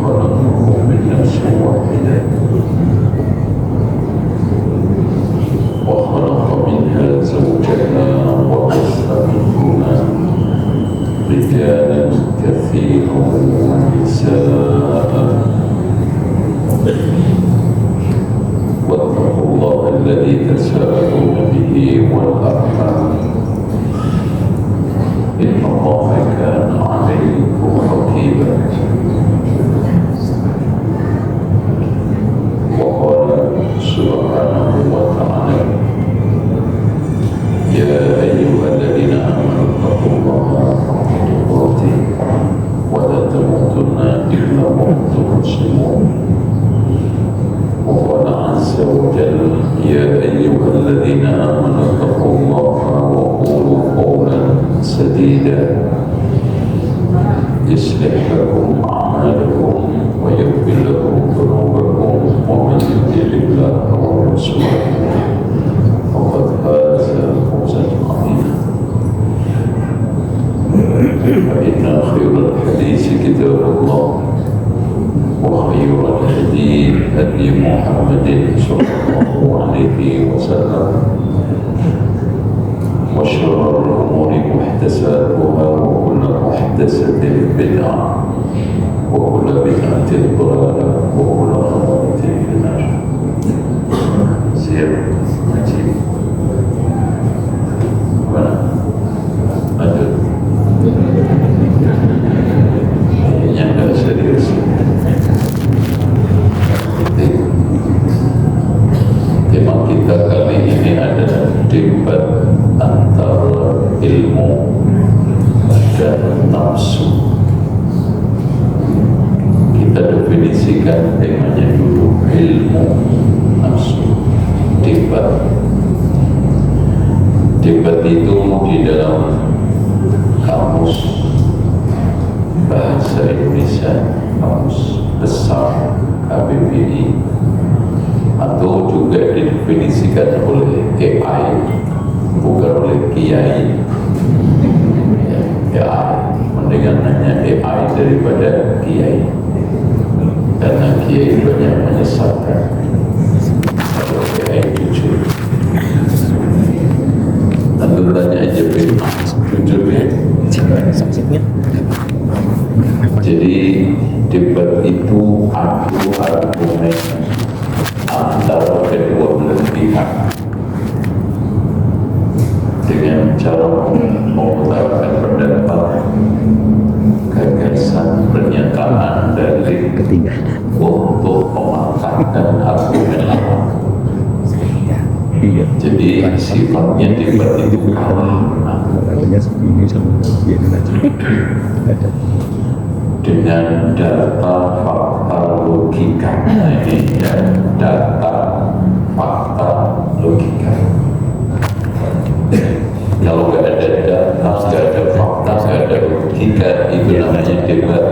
خلقه من نفس واحدة وخلق منها زوجها وبث منهما رجالا كثيرا ونساء واتقوا الله الذي تساءلون به والأرحام إن الله كان عليكم رقيبا وقال سبحانه وتعالى يا أيها الذين آمنوا اتقوا الله حق تقاته ولا تموتن إلا وأنتم مسلمون وقال عز وجل يا أيها الذين آمنوا اتقوا الله وقولوا قولا سديدا يصلح لكم أعمالكم ويغفر لكم ذنوبكم ومن يطع الله ورسوله فقد فاز فوزا عظيما فإن خير الحديث كتاب الله وخير الهدي هدي محمد صلى الله عليه وسلم وشر الأمور محدثاتها وكل محدثة بدعة وكل بدعة ضلالة وكل ضلالة في النار. Siap, wajib. Mana? Lanjut. Kayaknya nggak serius. Tema kita kali ini adalah debat antara ilmu dan nafsu. Kita definisikan temanya dulu, ilmu, nafsu, debat. Debat itu di dalam kamus bahasa Indonesia, kamus besar KBBI, atau juga didefinisikan oleh AI, bukan oleh kiai. AI, mendingan nanya AI daripada kiai, karena kiai banyak menyesatkan. Kalau AI jujur, tentu tanya aja jujur ya. Jadi debat itu adu argumen antara kedua belah pihak dengan cara mengutarakan pendapat, gagasan, pernyataan dari ketiga untuk mematahkan argumen lawan. Jadi sifatnya debat itu kalah menang dengan data, fakta, logika. Nah, ini data, fakta, logika. Kalau nggak ada data, nggak ada fakta, nggak ada logika, itu namanya debat.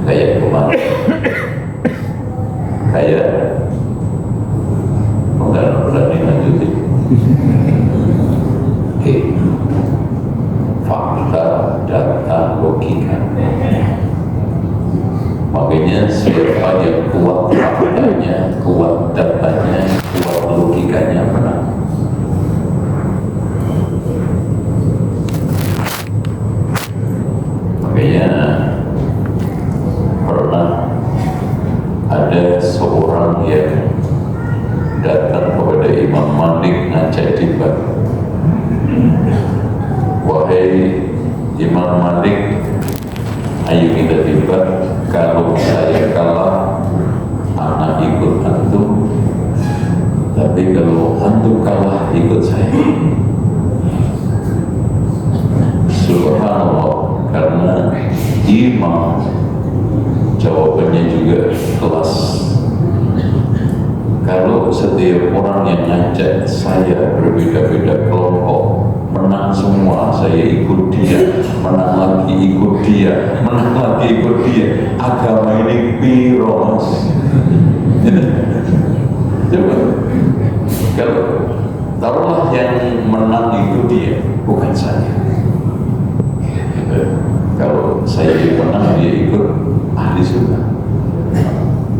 Kayak kemarin, kayak nggak berani lanjutin. Oke, fakta, data, logika. Makanya siapa yang kuat faktanya, kuat datanya, kuat logikanya menang. Makanya pernah ada seorang yang datang kepada Imam Malik ngajak debat. Wahai Imam Malik, ayo kita debat. Kalau saya kalah, anak ikut antum. Tapi kalau antum kalah, ikut saya. Subhanallah, karena imam jawabannya juga kelas. Kalau setiap orang yang ngajak saya berbeda-beda kelompok, menang semua, saya ikut dia, menang lagi ikut dia, menang lagi ikut dia, agama ini piro mas? Coba, kalau taruhlah yang menang itu dia, bukan saya. Kalau saya jadi menang dia ikut ahli sunnah.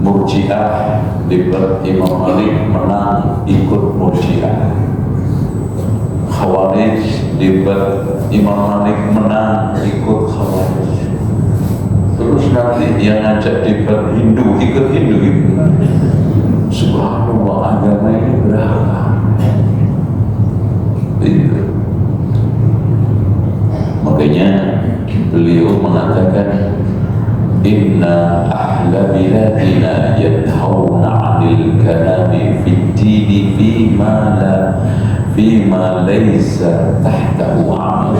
Murji'ah debat Imam Malik menang ikut Murji'ah. Khawarij debat Imam Malik menang ikut Khawarij. Terus nanti yang ngajak debat Hindu ikut Hindu gitu. Subhanallah, agama ini berapa? Itu. Makanya beliau mengatakan inna ahla biladina yadhawna 'anil kalami fid dini fima laysa tahtahu 'amal.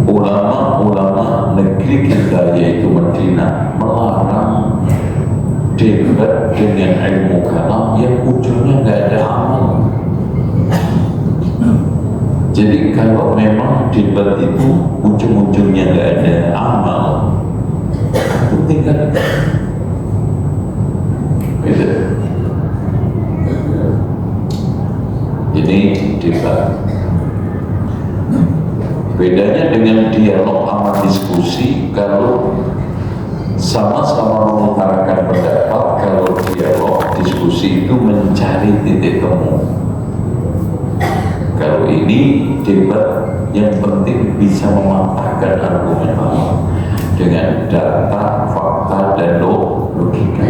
Ulama-ulama negeri kita yaitu Madinah melarang debat dengan ilmu kalam yang ujungnya nggak ada amal. Jadi kalau memang debat itu ujung-ujungnya nggak ada amal, itu tinggal beda. Ini debat. Bedanya dengan dialog sama diskusi, kalau sama-sama mengutarakan pendapat, kalau dialog diskusi itu mencari titik temu. Kalau ini debat yang penting bisa mematahkan argumen lawan dengan data, fakta, dan logika.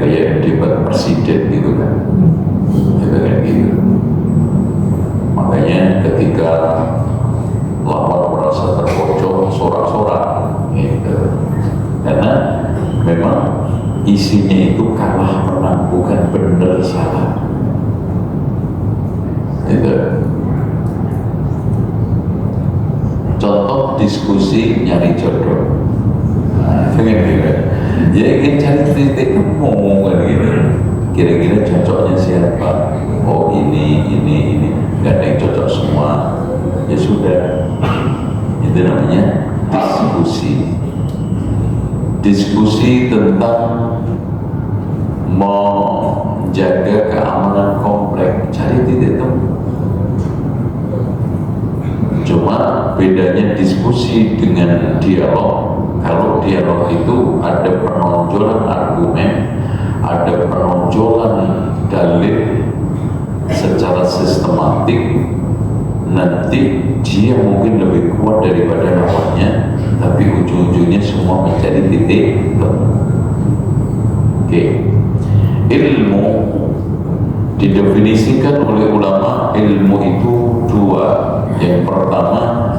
Kayak debat presiden gitu kan, kayak gitu. Makanya ketika lawan merasa terpojok, sorak-sorak gitu. Karena memang isinya itu kalah menang, bukan benar salah gitu. Contoh diskusi nyari jodoh, ya ingin cari titik temu kan gitu. Kira-kira cocoknya siapa? Oh ini, gak ada yang cocok semua. Ya sudah, itu namanya diskusi. Diskusi tentang menjaga keamanan komplek, cari titik temu. Cuma bedanya diskusi dengan dialog. Kalau dialog itu ada penonjolan argumen, ada penonjolan dalil secara sistematik. Nanti dia mungkin lebih kuat daripada lawannya, tapi ujung-ujungnya semua menjadi titik temu. Oke. Ilmu didefinisikan oleh ulama, ilmu itu dua. Yang pertama,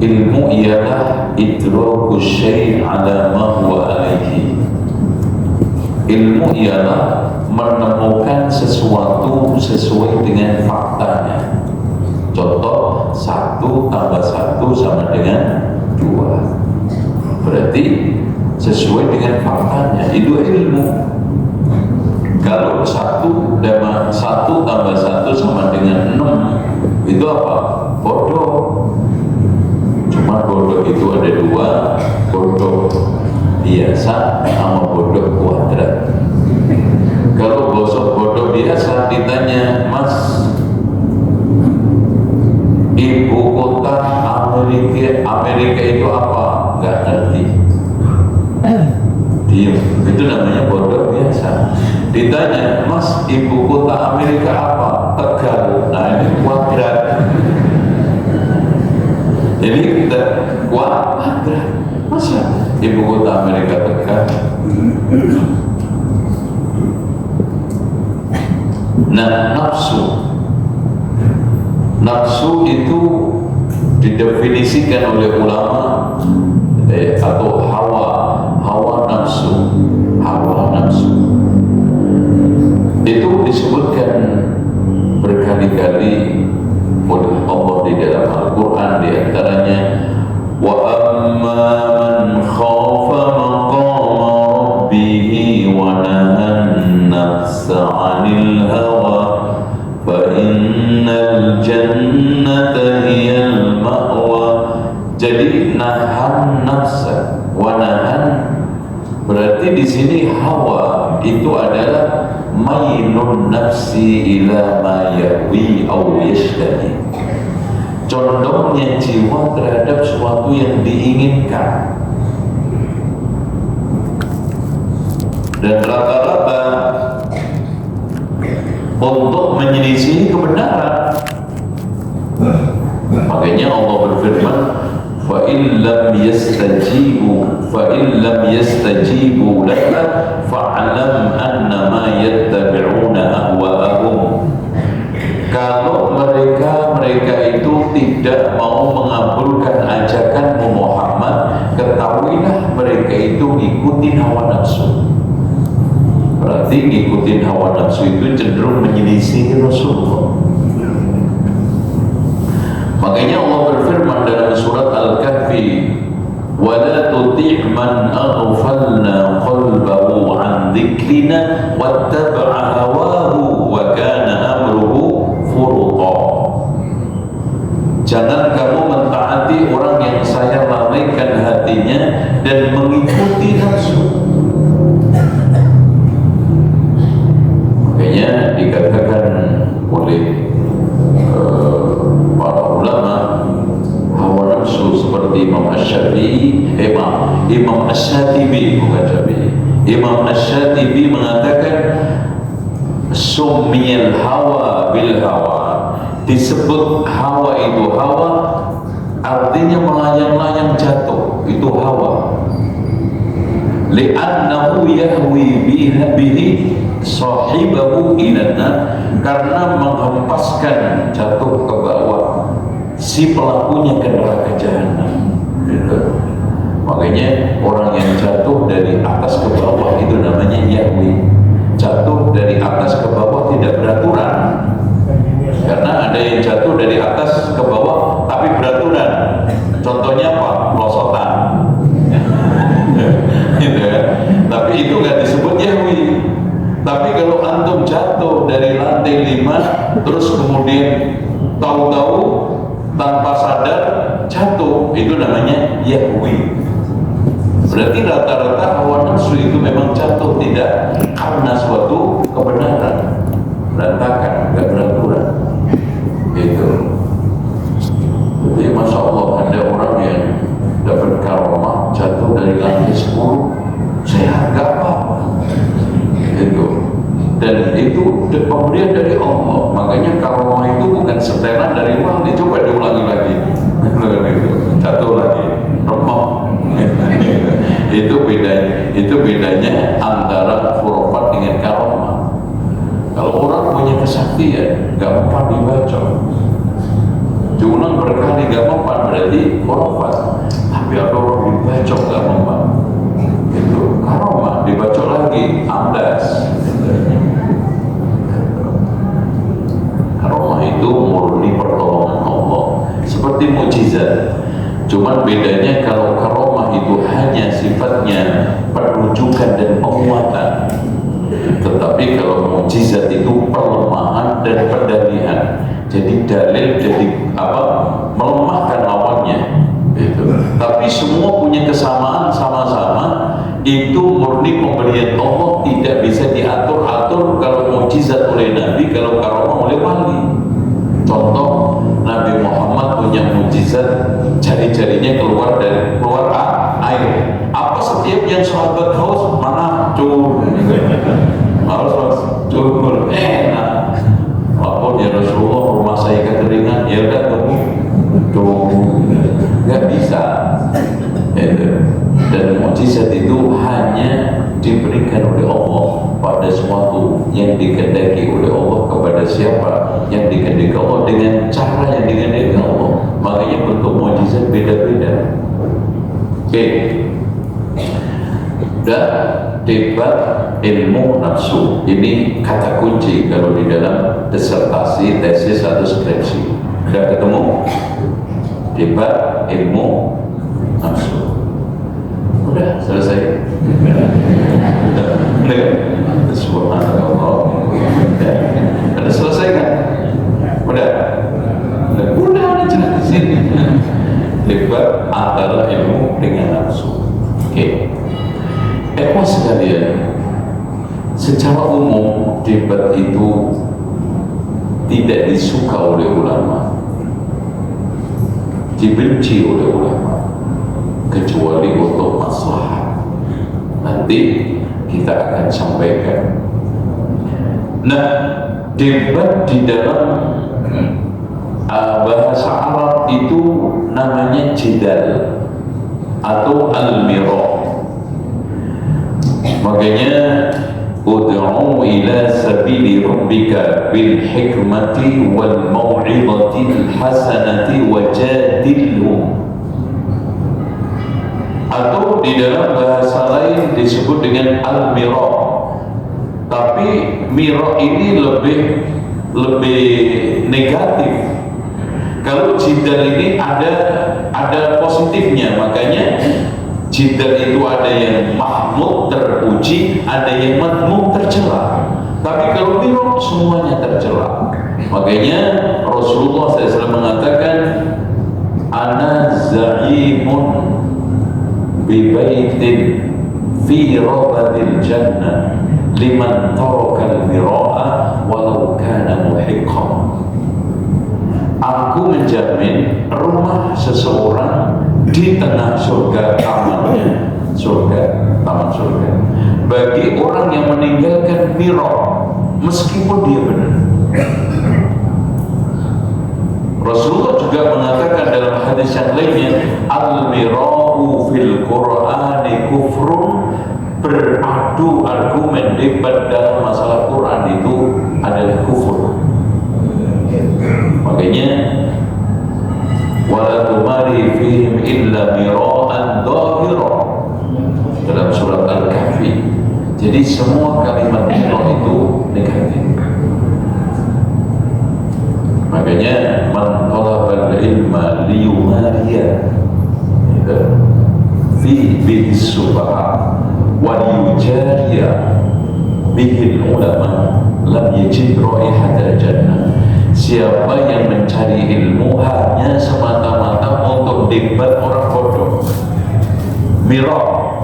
ilmu ialah idraku syai' ala ma huwa alaihi. Ilmu ialah menemukan sesuatu sesuai dengan faktanya. Contoh, 1 tambah 1 sama dengan 2. Berarti sesuai dengan faktanya, itu ilmu. Kalau 1 tambah 1 sama dengan 6, itu apa? Bodoh. Cuma bodoh itu ada 2, bodoh biasa sama bodoh kuadrat. Kalau bodoh biasa ditanya, Mas, ibu kota Amerika itu apa? Nggak ngerti. Diam. Itu namanya bodoh biasa. Ditanya, Mas, ibu kota Amerika apa? Tegal. Nah, ini kuadrat. Jadi kita kuadrat. Masa ibu kota Amerika Tegal? Nah, nafsu itu didefinisikan oleh ulama atau hawa nafsu itu disebutkan berkali-kali oleh Allah di dalam Al-Quran, di antaranya wa amma man khafa maqama rabbih wa nahan nafsa 'anil hawa fa innal jannata hiyal ma'wa. Jadi nahan nafsa wa nahan berarti di sini hawa itu adalah mailun nafsi ila ma yahwi aw yashtahi, condongnya jiwa terhadap sesuatu yang diinginkan. Dan rata-rata untuk menyelisih kebenaran. Makanya Allah berfirman, fa in lam yastajibu laka fa'lam annama yattabi'una ahwa'ahum. Kalau mereka itu tidak mau mengabulkan ajakanmu Muhammad, ketahuilah mereka itu ngikutin hawa nafsu. Berarti ngikutin hawa nafsu itu cenderung menyelisih Rasulullah. Makanya Allah berfirman dalam surat Al-Kahfi, وَلَا تُطِعْ مَنْ أَغْفَلْنَا قَلْبَهُ عَنْ ذِكْرِنَا وَاتَّبَعَ هَوَاهُ وَكَانَ أَمْرُهُ فُرُطًا. Jangan kamu mentaati orang yang saya lalaikan hatinya dan mengikuti nafsu. Makanya dikatakan oleh para ulama, hawa nafsu seperti Imam Asy-Syafi'i, Imam Asy-Syatibi, bukan Syafi'i. Imam Asy-Syatibi mengatakan summiyal hawa bil hawa, disebut hawa itu hawa artinya melayang-layang jatuh, itu hawa. Li'annahu yahwi bihi sahibahu ilanna, karena menghempaskan jatuh ke bawah si pelakunya ke neraka jahanam. Makanya orang yang jatuh dari atas ke bawah itu namanya yahwi. Jatuh dari atas ke bawah tidak beraturan, karena ada yang jatuh dari atas ke bawah tapi beraturan. Contohnya apa? Pelosotan. Gitu ya. Tapi itu nggak disebut yahwi. Tapi kalau antum jatuh dari lantai 5 terus kemudian tahu-tahu tanpa sadar jatuh, itu namanya yahwi. Berarti rata-rata hawa nafsu itu memang jatuh tidak karena suatu kebenaran, berantakan, nggak beraturan. Gitu. Jadi Masya Allah, ada orang yang dapat karomah jatuh dari lantai 10 sehat gak apa-apa. Itu, dan itu pemberian dari Allah. Makanya karomah itu bukan setelan dari wali. Coba diulangi lagi, jatuh lagi, remuk. Itu bedanya antara khurafat dengan karomah. Kalau orang punya kesaktian, gak mempan dibaca, diulang berkali gak mempan, berarti khurafat. Tapi ada orang dibaca gak mempan, itu karomah. Dibaca lagi amblas. Karomah itu murni pertolongan Allah, seperti mukjizat. Cuman bedanya kalau karomah itu hanya sifatnya perujukan dan penguatan, tetapi kalau mukjizat itu pelemahan dan pendalihan. Jadi dalil jadi apa? Melemahkan lawannya. Gitu. Tapi semua punya kesamaan sama-sama. Itu murni pemberian Allah, tidak bisa diatur-atur. Kalau mukjizat oleh Nabi, kalau karomah oleh wali. Contoh, Nabi Muhammad punya mukjizat, jari-jarinya keluar air. Apa setiap yang sahabat haus mana cur? Harus cur, enak. Walaupun ya Rasulullah rumah saya kekeringan, ya udah tunggu, nggak bisa. Dan mukjizat itu hanya diberikan oleh Allah pada sesuatu yang dikehendaki oleh Allah kepada siapa yang dikehendaki Allah dengan cara yang dikehendaki Allah. Makanya bentuk mukjizat beda-beda. Oke. Dan debat ilmu nafsu ini kata kunci kalau di dalam disertasi, tesis atau skripsi. Sudah ketemu? Debat ilmu nafsu. Udah selesai. Udah kan? Subhanallah. Udah selesai kan? Udah jelasin. Debat antara ilmu dengan nafsu. Oke. Sekalian, secara umum debat itu tidak disuka oleh ulama, dibenci oleh ulama, kecuali untuk maslahat. Nanti kita akan sampaikan. Nah, debat di dalam bahasa Arab itu namanya jidal atau al-mira. Makanya ud'u ila sabili rabbika bil hikmati wal mau'izati al hasanati wajadilhum. Atau di dalam bahasa lain disebut dengan al-mira. Tapi mira ini lebih negatif. Kalau jidal ini ada positifnya, makanya jidal itu ada yang mahmud terpuji, ada yang madmum tercela. Tapi kalau mira semuanya tercela. Makanya Rasulullah SAW mengatakan, ana za'imun bi baitin fi rabadil jannah liman tarakal mira'a walau kana muhiqqan. Aku menjamin rumah seseorang di tengah surga, tamannya surga, taman surga, bagi orang yang meninggalkan mira meskipun dia benar. Rasulullah juga mengatakan dalam hadis yang lainnya, al-mira'u fil Qur'ani kufrun, beradu argumen debat dalam masalah Quran itu adalah kufur. Makanya wala tumari fihim illa mira'an dhahira dalam surat Al-Kahfi. Jadi semua kalimat mira' itu negatif. Makanya man talabal ilma liyumariya fi bihi subaha wa liyujariya bihi ulama lam yajid raihatal jannah. Siapa yang mencari ilmu hanya semata-mata untuk debat orang bodoh, mira',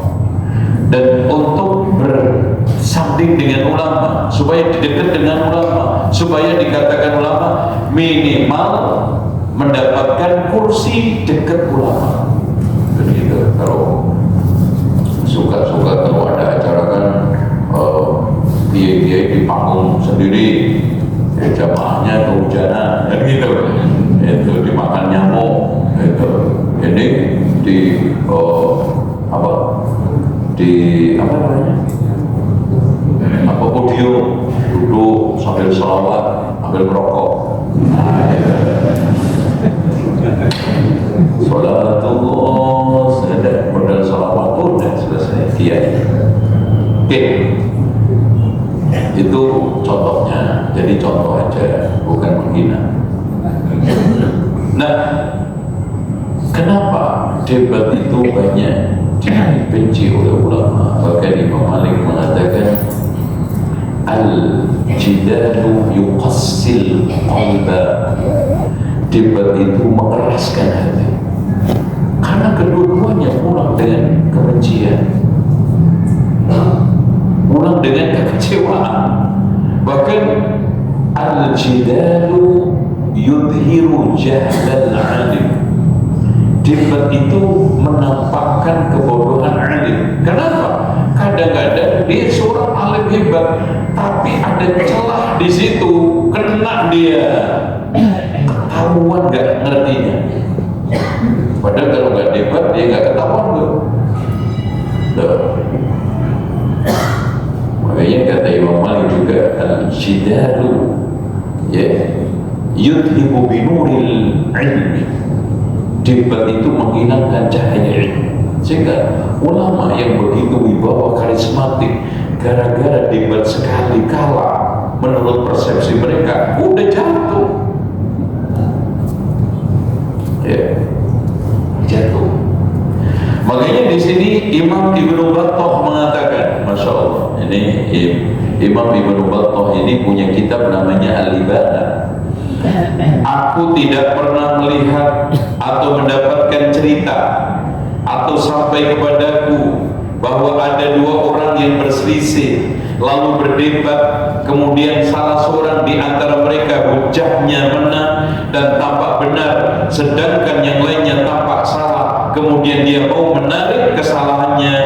dan untuk bersanding dengan ulama, supaya didekat dengan ulama, supaya dikatakan ulama, minimal mendapatkan kursi dekat ulama. Begitu. Kalau suka-suka kalau ada acara kan kiai-kiai di panggung sendiri, jamaahnya kehujanan, kan gitu. Itu dimakan nyamuk, itu. Ini di apa namanya? Podium, duduk sambil sholawat, sambil merokok. Sholatullah, sudah modal sholawat udah selesai. Kiai. Oke. Itu contohnya, jadi contoh aja, bukan menghina. Nah, kenapa debat itu banyak dibenci oleh ulama? Bahkan Imam Malik mengatakan, al-jidalu yuqassil qalba. Debat itu mengeraskan hati, karena kedua-duanya pulang dengan kebencian, pulang dengan kekecewaan. Bahkan al-jidalu yudhiru jahlal alim. Debat itu menampakkan kebodohan alim. Kenapa? Kadang-kadang dia seorang alim hebat, tapi ada celah di situ, kena dia, ketahuan gak ngertinya. Padahal kalau gak debat dia gak ketahuan tuh. Makanya kata Imam Malik juga, al-jidalu yudhibu binuril ilmi. Debat itu menghilangkan cahaya ilmu. Sehingga ulama yang begitu wibawa karismatik, gara-gara debat sekali kalah menurut persepsi mereka, udah jatuh. Jatuh. Makanya di sini Imam Ibnu Battah mengatakan, masya Allah, ini Imam Ibnu Battah ini punya kitab namanya Al-Ibana. Aku tidak pernah melihat atau mendapatkan cerita atau sampai kepadaku bahwa ada dua orang yang berselisih lalu berdebat, kemudian salah seorang di antara mereka hujahnya menang dan tampak benar, sedangkan yang lainnya tampak salah, kemudian dia mau menarik kesalahannya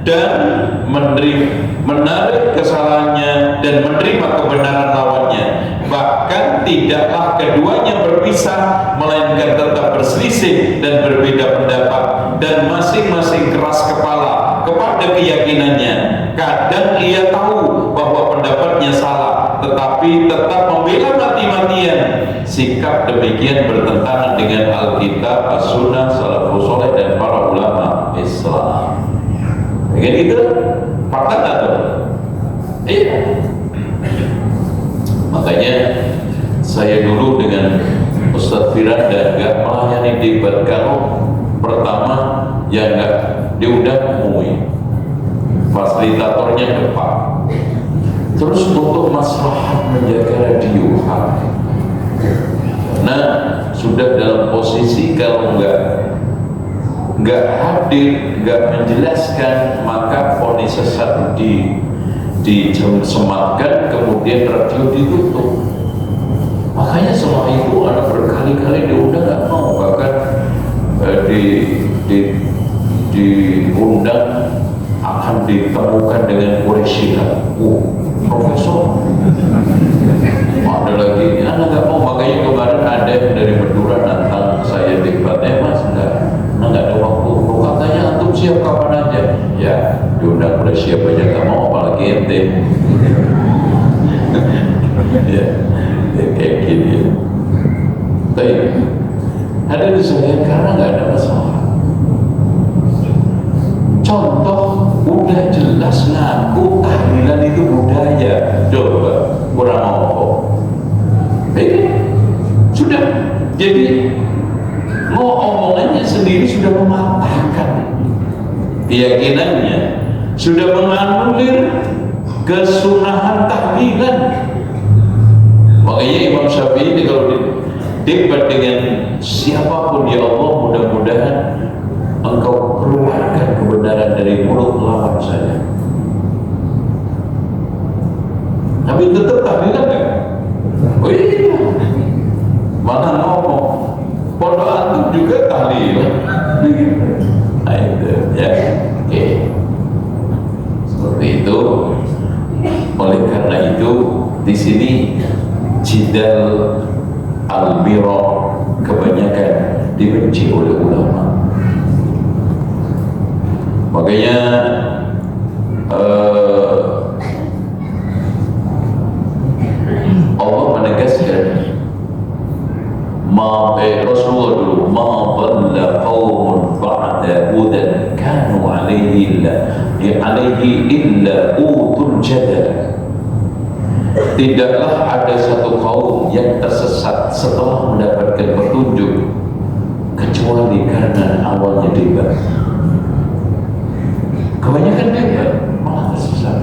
dan menarik kesalahannya dan menerima kebenaran lawannya. Bahkan tidaklah keduanya berpisah, melainkan tetap berselisih dan berbeda pendapat, dan masing-masing keras kepala kepada keyakinannya. Kadang ia tahu bahwa pendapatnya salah, tetapi tetap membela mati-matian. Sikap demikian bertentangan dengan Alkitab, As-Sunnah, Salafus Saleh dan para ulama Islam. Begitu itu fakta atau? Iya. Makanya saya dulu dengan Ustaz Firanda gak melayani debat. Kalau pertama ya gak diundang umumnya, fasilitatornya depan. Terus untuk maslahat menjaga radio, nah sudah dalam posisi kalau nggak hadir, nggak menjelaskan, maka vonis sesat disematkan, kemudian radio ditutup. Makanya setelah itu anak berkali-kali diundang nggak mau, bahkan diundang akan ditemukan dengan Quraisyilah. Profesor ada lagi, anak nggak mau. Makanya kemarin ada yang dari Madura nantang saya debatnya, mas nggak ada waktu. Katanya antum siap kapan aja. Ya diundang oleh siapa aja nggak mau, apalagi ente. Ya kayak gini ya. Tapi ada di saya karena nggak ada masalah. Contoh udah jelas ngaku tahlilan itu budaya, coba kurang apa? Sudah jadi mau omongannya sendiri sudah mematahkan keyakinannya, sudah menganulir kesunahan tahlilan. Makanya Imam Syafi'i kalau debat dengan siapapun, ya Allah mudah-mudahan engkau keluarkan kebenaran dari mulut lawan saya. Tapi tetap tahlilan kan? Oh iya, mana ngomong pondok antum juga tahlilan. Nah itu ya, oke. Seperti itu. Oleh karena itu di sini jidal al-bira kebanyakan dibenci oleh ulama. Makanya Allah menegaskan Rasulullah dulu, ma dhalla qaumun ba'da hudan kanu alaihi illa utul jadal. Tidaklah ada satu kaum yang tersesat setelah mendapatkan petunjuk kecuali karena awalnya debat. Kebanyakan debat malah tersesat.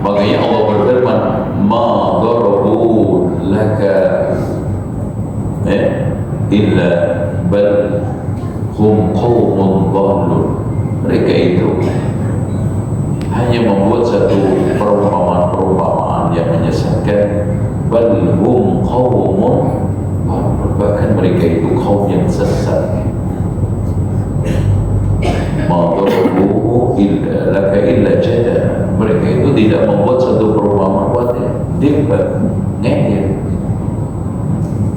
Makanya Allah berfirman, ma darabu laka illa bal hum qaumun dhallun. Mereka itu hanya membuat satu perumpamaan yang menyesatkan. Bal hum qaumun dhallun, bahkan mereka itu kaum yang sesat. Ma darabu illa laka illa jadal. Mereka itu tidak membuat satu perumpamaan buat debat, ngeyel.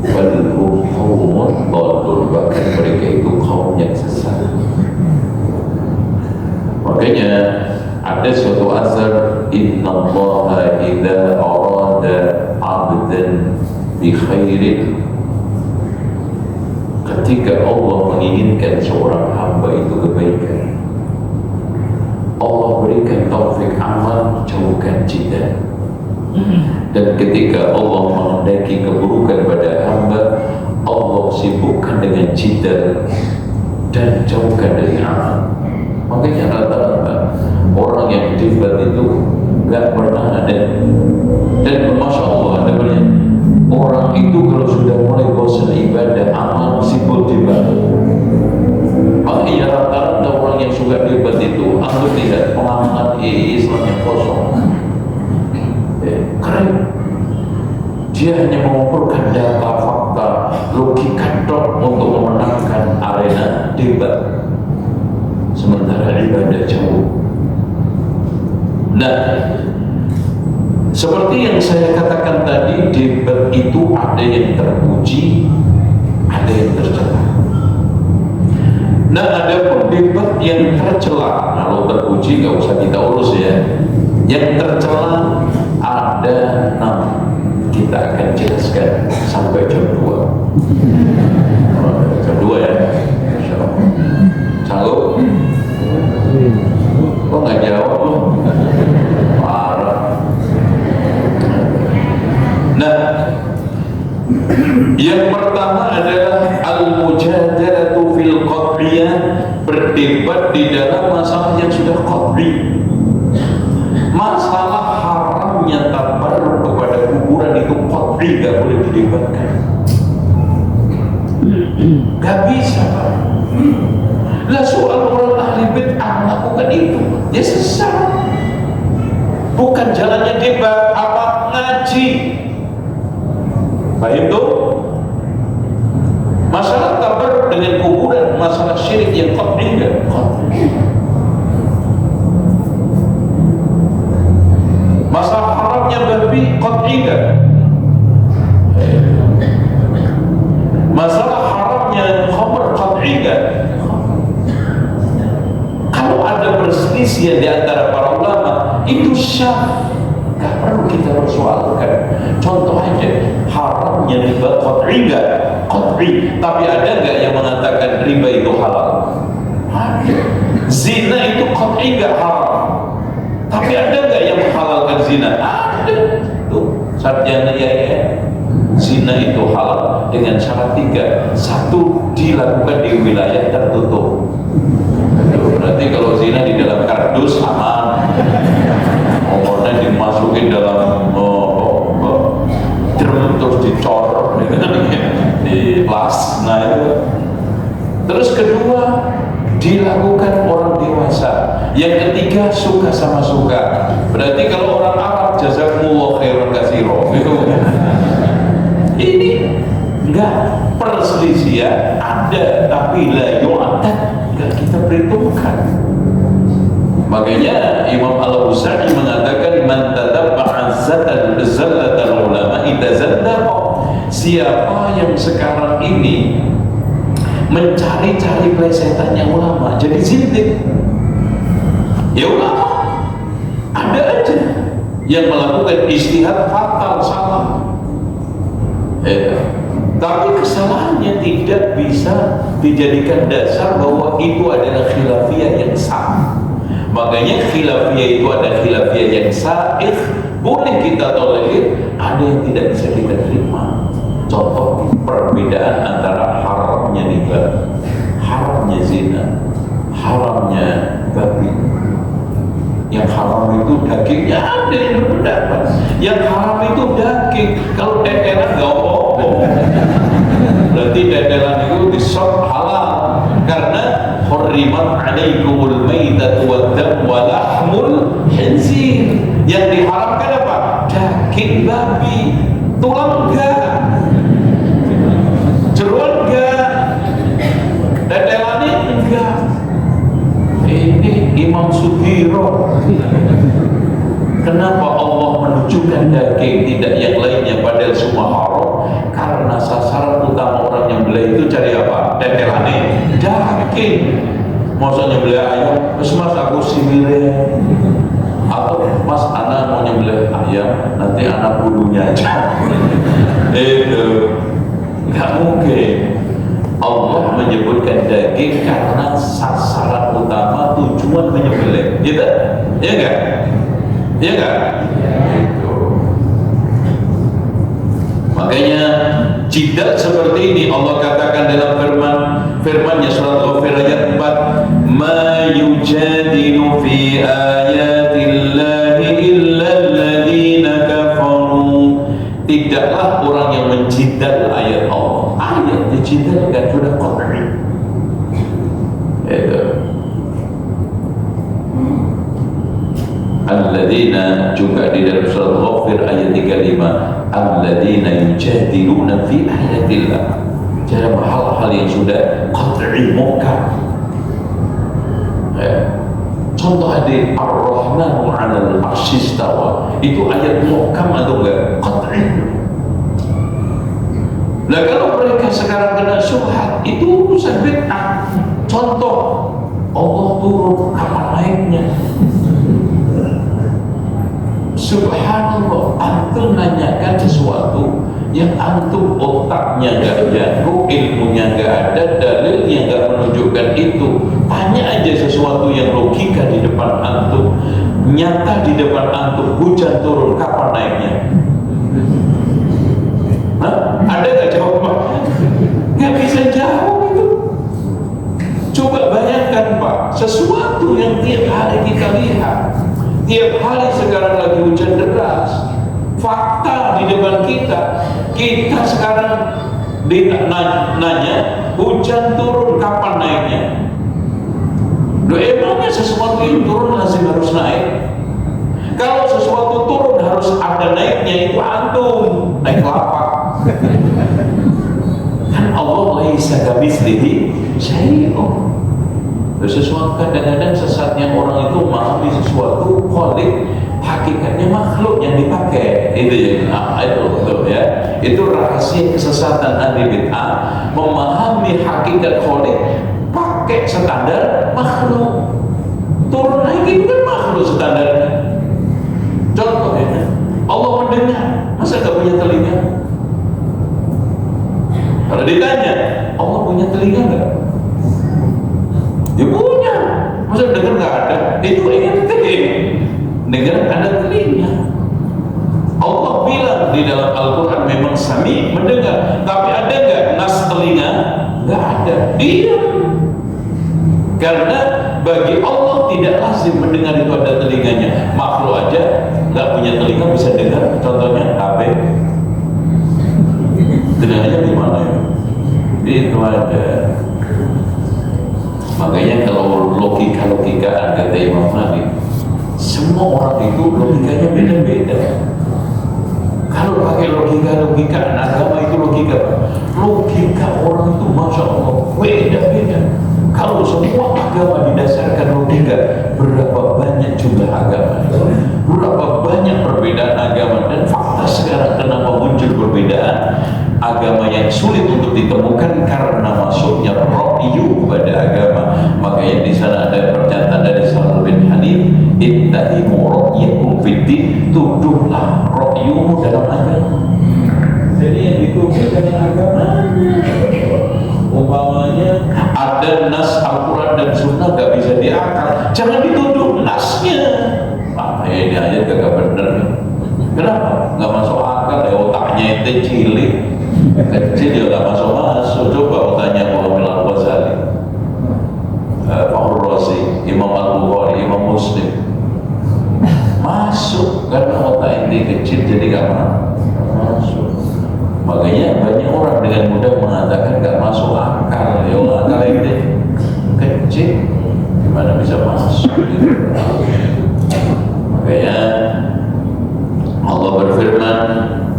Bal hum qaumun dhallun, bahkan mereka itu kaum yang sesat. Makanya ada suatu asar, innallaha idza arada 'abdan bi khairin, ketika Allah menginginkan seorang hamba itu kebaikan, Allah berikan taufik amal, jauhkan jidal. Dan ketika Allah menghendaki keburukan pada hamba, Allah sibukkan dengan jidal dan jauhkan dari amal. Makanya rata-rata orang yang debat itu gak pernah ada. Dan Masya Allah ada banyak orang itu kalau sudah mulai bosan ibadah, amal, sibuk debat. Makanya rata-rata orang orang yang suka debat itu, anggap lihat pemahaman Islam yang kosong. Keren. Dia hanya mengumpulkan data, fakta, logika dok untuk memenangkan arena debat. Sementara ibadah jauh. Nah, seperti yang saya katakan tadi, debat itu ada yang terpuji, ada yang tercela. Nah, ada pun debat yang tercela. Kalau terpuji nggak usah kita urus ya. Yang tercela ada 6. Kita akan jelaskan sampai jam 2. Jam 2 ya. Sanggup? Kok nggak jawab loh? Parah. Nah, yang pertama adalah al-mujadalatu fil qadriyah, berdebat di dalam masalah yang sudah qadri. Masalah haramnya tabarruk kepada kuburan itu qadri, gak boleh didebatkan. Gak bisa, Pak. Lah soal orang ahli bid'ah melakukan itu, ya sesat. Bukan jalannya debat, apa ngaji. Paham tuh? Masalah tabarruk dengan kuburan, masalah syirik yang qadri enggak? Masalah haramnya babi qad'i enggak? Masalah haramnya khamr qad'i enggak? Kalau ada perselisihan di antara para ulama, itu syah, enggak perlu kita persoalkan. Contoh aja, haramnya riba qad'i enggak? Qad'i. Tapi ada enggak yang mengatakan riba itu halal? Ada. Zina itu qad'i enggak haram? Tapi ada nggak yang menghalalkan zina? Ada. Tuh, sarjana ya. Zina itu halal dengan syarat 3. 1, dilakukan di wilayah tertutup. Berarti kalau zina di dalam kardus aman. Umurnya dimasukin dalam drum terus dicor di las. Nah itu. Terus kedua, dilakukan orang dewasa. Yang ketiga, suka sama suka. Berarti kalau orang Arab, jazakumullah khairan katsiro. Ini enggak, perselisihan ada, tapi la yu'tad, enggak kita perhitungkan. Makanya Imam Al-Auza'i mengatakan, man tatabba'a zallatal ulama itazandaqa. Siapa yang sekarang ini mencari-cari plesetannya ulama, jadi zindik. Ya ulama ada aja yang melakukan ijtihad fatal salah. Tapi kesalahannya tidak bisa dijadikan dasar bahwa itu adalah khilafiyah yang sah. Makanya khilafiyah itu ada khilafiyah yang sahih, boleh kita tolerir, ada yang tidak bisa kita terima. Contoh perbedaan antara haramnya riba, haramnya zina, haramnya babi. Yang haram itu dagingnya, ada yang berpendapat yang haram itu daging. Kalau dedelan gak apa-apa, berarti dedelan itu disop halal, karena hurrimat alaikumul maitatu waddam wa lahmul khinzir. Yang diharamkan apa? Daging babi, tulang enggak, jeruan enggak, dedelannya enggak. Ini Imam Sudiro. Kenapa Allah menunjukkan daging, tidak yang lainnya, padahal semua haram? Karena sasaran utama orang yang beli itu cari apa? Dedelannya daging. Maksudnya beli ayam, terus mas aku simile. Atau mas anak mau nyembelih ayam, nanti anak bulunya aja. Itu nggak mungkin. Allah menyebutkan daging karena sasaran utama, tujuan menyembelih, gitu? Ya enggak? Ya enggak? Gitu. Makanya jidal seperti ini Allah katakan dalam firman-Nya surat Ghafir ayat 4, ma yujadilu fi ayatillahi illa alladziina kafaru. Tidaklah orang yang menjidal ayat Allah. Ayat dijidalkan sudah qadri. alladzina, juga di dalam surat Ghafir ayat 35, alladzina yujadiluna fi ayatillah, dalam hal-hal yang sudah qat'i muhkam. Contoh hadis Ar-Rahmanu 'alal 'arsy istawa, itu ayat muhkam atau enggak? Qat'i. Nah kalau mereka sekarang kena syubhat, itu urusan bid'ah. Contoh, Allah turun, kapan naiknya? Subhanallah, antum nanyakan sesuatu yang antum otaknya gak jago, ilmunya gak ada, dalilnya gak menunjukkan itu. Tanya aja sesuatu yang logika di depan antum, nyata di depan antum, hujan turun, kapan naiknya? Hah? Ada gak jawabannya? Gak bisa jawab itu. Coba bayangkan Pak, sesuatu yang tiap hari kita lihat, tiap hari sekarang lagi hujan deras, fakta di depan kita, kita sekarang nanya hujan turun kapan naiknya? Loh, emangnya sesuatu yang turun lazim harus naik? Kalau sesuatu turun harus ada naiknya, itu antum naik lapak. Kan Allah laisa kamitslihi syai'un. Sesuatu kadang-kadang sesatnya orang itu memahami sesuatu khalik, hakikatnya makhluk yang dipakai. Itu itu betul ya. Itu rahasia kesesatan ahli bid'ah, memahami hakikat khalik pakai standar makhluk. Turun naik itu kan makhluk standarnya. Contohnya Allah mendengar, masa gak punya telinga? Kalau ditanya, Allah punya telinga gak? Dia punya. Masa dengar gak ada? Itu ente dengar ada telinga. Allah bilang di dalam Al-Quran memang Sami, mendengar. Tapi ada gak nas telinga? Gak ada. Diam. Karena bagi Allah tidak lazim mendengar itu ada telinganya. Makhluk aja gak punya telinga bisa dengar. Contohnya HP. Telinganya gimana ya? Itu ada. Makanya kalau logika-logikaan kata Imam Malik, semua orang itu logikanya beda-beda. Kalau pakai logika-logikaan agama itu logika orang itu Masya Allah beda-beda. Kalau semua agama didasarkan logika, berapa banyak jumlah agama, berapa banyak perbedaan agama. Dan fakta sekarang kenapa muncul perbedaan agama yang sulit untuk ditemukan, karena masuknya ra'yu pada agama. Makanya di sana ada pernyataan dari Sa'ad bin Hanif, ittahimu ra'yakum fiddin, tuduhlah ra'yumu dalam agama. Jadi yang dituduh dalam agamanya. Umpamanya ada nas Al-Quran dan Sunnah gak bisa diakal, jangan dituduh nasnya. Ini ayat gak bener. Kenapa? Gak masuk akal ya, otaknya itu cilik kecil dia gak masuk-masuk. Coba tanya Muhammad Al-Ghazali, Fakhrur Razi, Imam Al-Bukhari, Imam Muslim, masuk karena otak ini kecil jadi gak masuk. Makanya banyak orang dengan mudah mengatakan gak masuk akal. Ya akal ini kecil, gimana bisa masuk gitu. Makanya Allah berfirman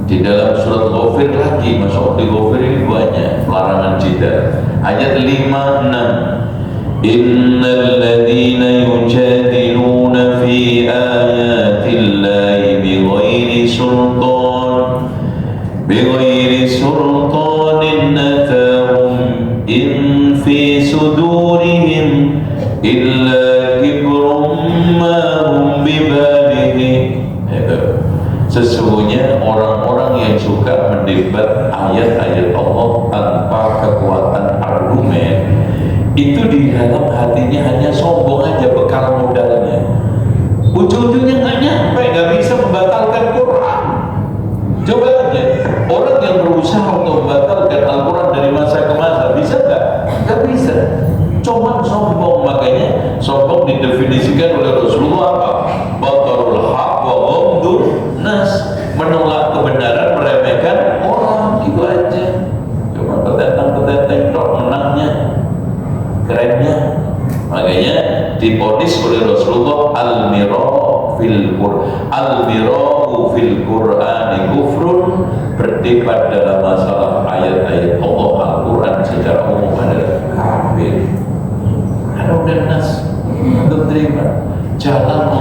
di dalam surat Ghafir lagi, masuk di Ghafir ini banyak larangan jidal. Ayat 5-6, innal ladzina yujadiluna fi ayatillahi bighairi sultanin atahum in fi sudurihim illa kibrum ma hum bibalighi. Sesungguhnya orang-orang yang suka mendebat ayat-ayat Allah tanpa kekuatan argumen, itu di dalam hatinya hanya sombong aja bekal modalnya. Ujung-ujungnya nggak nyampe, nggak bisa membatalkan Quran. Coba aja orang yang berusaha untuk membatalkan Al-Quran dari masa ke masa, bisa nggak? Nggak bisa. Cuma sombong. Makanya sombong didefinisikan oleh Rasulullah apa? Batarul haq wa ghamdun nas, menolak kebenaran, meremehkan orang. Itu aja. Cuma ketetang tok menangnya, kerennya. Makanya diponis oleh Rasulullah al-mira fil Qur'an, al-mira'u fil Qur'ani kufrun, berdebat dalam masalah ayat-ayat Allah Al-Quran secara umum adalah kafir. Ada nas untuk terima jalan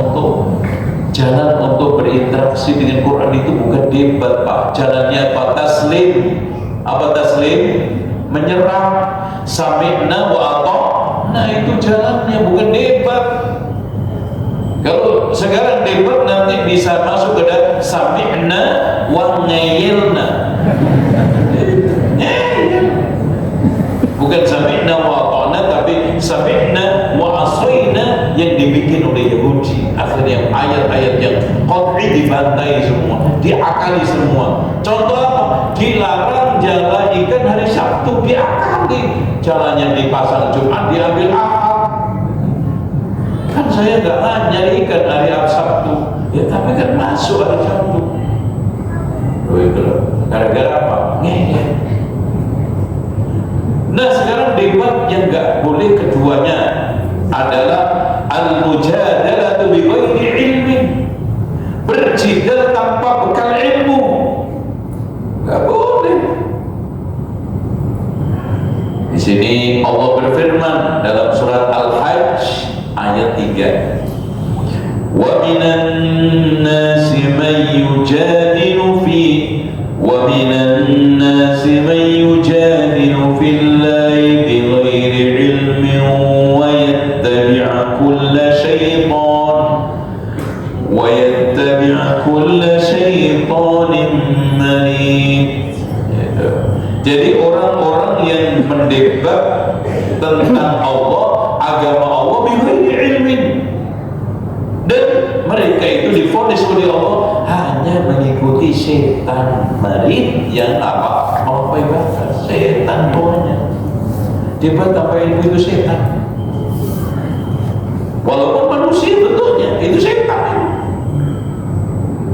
untuk berinteraksi dengan Quran itu bukan debat, Pak. Jalannya apa? Taslim. Apa taslim? Menyerah. Sami'na wa ata'na, itu jalannya, bukan debat. Kalau sekarang debat nanti bisa masuk ke dalam sami'na wa ngayilna. Bukan sami'na wa ata'na, tapi sami'na wa asayna yang dibikin oleh Yahudi. Akhirnya ayat-ayat yang qat'i dibantai semua, diakali semua. Contoh apa? Dilarang jalan ikan hari Sabtu, diakali. Jalannya dipasang Jumat, diambil Ahad. Kan saya nggak nyari ikan hari Sabtu, ya tapi kan masuk hari Sabtu. Loh itu gara-gara apa? Ngeyel. Nah sekarang debat yang nggak boleh keduanya adalah al-mujadalatu bi ghairi ilmin, berjidal tanpa bekal ilmu, nggak boleh. Di sini Allah berfirman dalam surat Al-Hajj ayat 3, wa minan nasi man yujadilu fi wa minan nasi man yujadilu fillahi bighairi ilmin wa yattabi'u kulla syaitanin marid. Jadi orang-orang yang mendebat tentang Allah, agama Allah bighairi ilmin, dan mereka itu divonis oleh Allah hanya mengikuti setan marid yang apa? Melampaui batas. Setan pokoknya. Debat tanpa ilmu itu setan. Walaupun manusia bentuknya itu setan.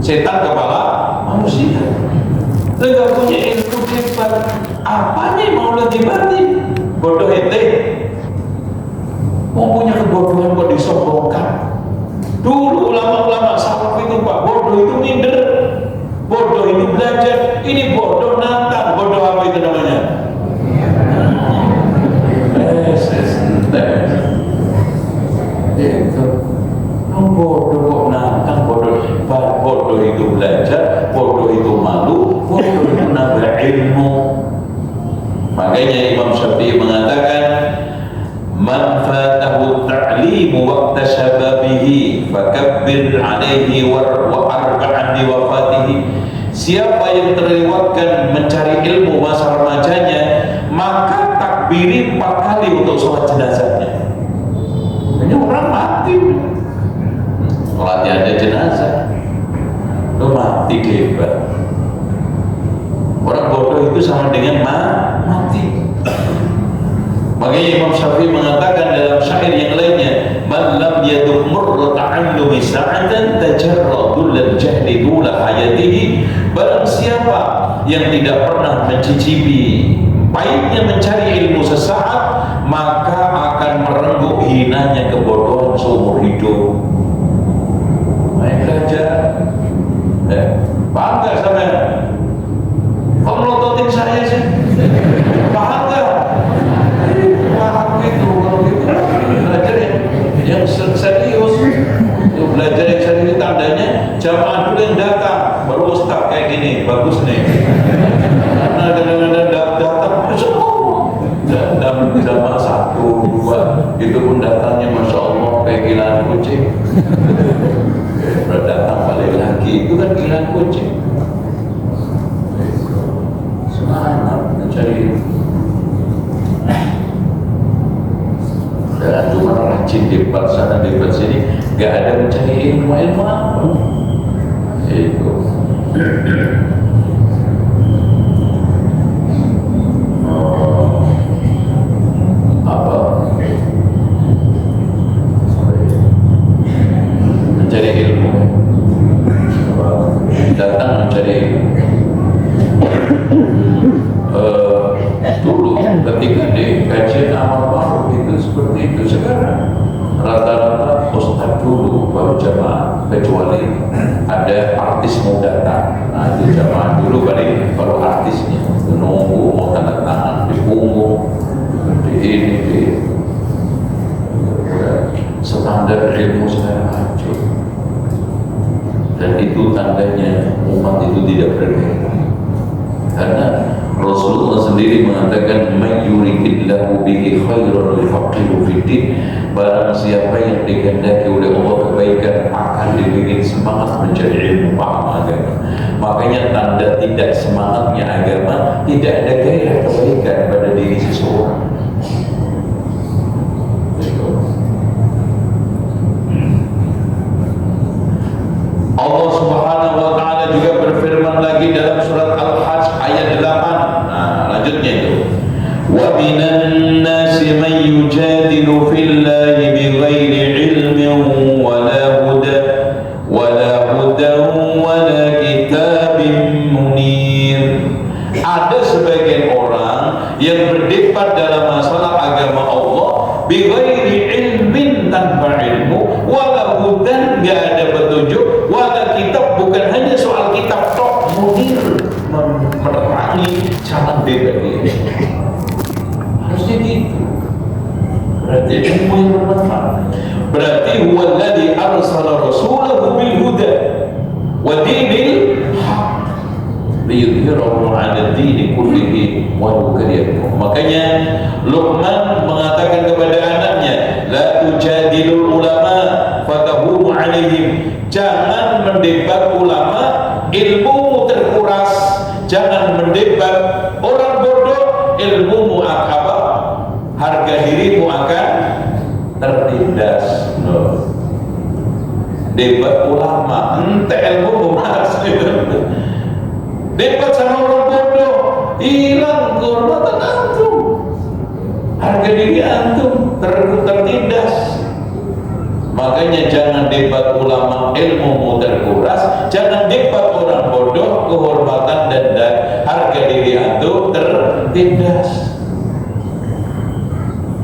Setan kepala manusia. Enggak punya ilmu debat. Apanya yang mau didebatin? Bodoh ente. Mau punya kebodohan kok disombongkan. Dulu ulama-ulama salaf itu Pak, bodoh itu minder, bodoh itu belajar, ini bodoh nantang. Bodoh apa itu namanya? Itu bodoh kok nantang, bodoh itu belajar, bodoh itu malu, bodoh itu nambah ilmu. Makanya Imam Syafi'i mengatakan, man fatahu ta'limu waqta syababihi fakabbir alaihi wa arba'an li wafatihi. Siapa yang terlewatkan mencari ilmu masa remajanya, maka takbiri 4 kali untuk sholat jenazahnya. Ini orang mati, sholatnya ada jenazah, lu mati debat. Orang bodoh itu sama dengan mati. Makanya Imam Syafi'i mengatakan dalam syair yang lainnya, man lam yaduk murra ta'allumi sa'atan tajarradul lal jahli dula hayatihi. Barang siapa yang tidak pernah mencicipi pahitnya mencari ilmu sesaat, maka akan merenggut hinanya kebodohan seumur hidup. Main belajar. Paham gak sampai? Kok melototin saya sih? Paham gak? Paham gitu, kalau gitu belajar yang serius. Itu belajar yang serius tandanya jamaah dulu yang datang, baru ustaz kayak gini, bagus nih. Karena kadang-kadang datang semua, datang jamaah 1, 2, itu pun datangnya masya Allah kayak gilaan kucing. Udah datang balik lagi, itu kan gilaan kucing. Semangat mencari. Dan cuma rajin debat sana debat sini, gak ada mencari ilmu apa. Itu. Apa? Mencari ilmu. Datang mencari ilmu. Dulu ketika di kajian amal ma'ruf itu seperti itu. Sekarang rata-rata ustaz dulu baru jamaah. kecuali ada artis mau datang. Nah itu zaman dulu baru artisnya menunggu mau tanda tangan di punggung, di ini, di standar ilmu saya hancur. Dan itu tandanya umat itu tidak berdaya. Karena Rasulullah sendiri mengatakan may yuridillahu bihi khairan yufaqihu fiddin. Barang siapa yang dikehendaki oleh Allah kebaikan akan dibikin semangat mencari ilmu paham agama. Makanya tanda tidak semangatnya agama, tidak ada gairah kebaikan pada diri seseorang. Allah Subhanahu wa taala juga berfirman lagi dalam surat Al-Hajj ayat 8. Nah, lanjutnya itu. Wa minan nasi man yujadilu fillahi bighairi ilmin wala hudan wala kitabin munir. Ada sebagian orang yang berdebat dalam masalah agama Allah bighairi ilmin, tanpa ilmu, wala hudan, enggak ada petunjuk, wala kitab, bukan hanya soal kitab tok, munir, menerangi jalan debat ini. Harusnya gitu. Berarti ilmu yang bermanfaat. Berarti huwa alladhi arsala rasulahu bil huda wa dinil haq liyudhhirahu 'ala ad-din kullihi walau karihal kafirun. Makanya Luqman mengatakan kepada anaknya, la tujadilul ulama fatahum 'alaihim. Jangan mendebat ulama, ilmumu terkuras. Jangan mendebat orang bodoh, ilmumu apa? Harga dirimu akan tertindas. No. Debat ulama, ente ilmumu mas. Debat sama orang bodoh, hilang kehormatan antum, harga diri antum tertindas. Makanya jangan debat ulama, ilmumu terkuras. Jangan debat orang bodoh, kehormatan dan harga diri antum tertindas.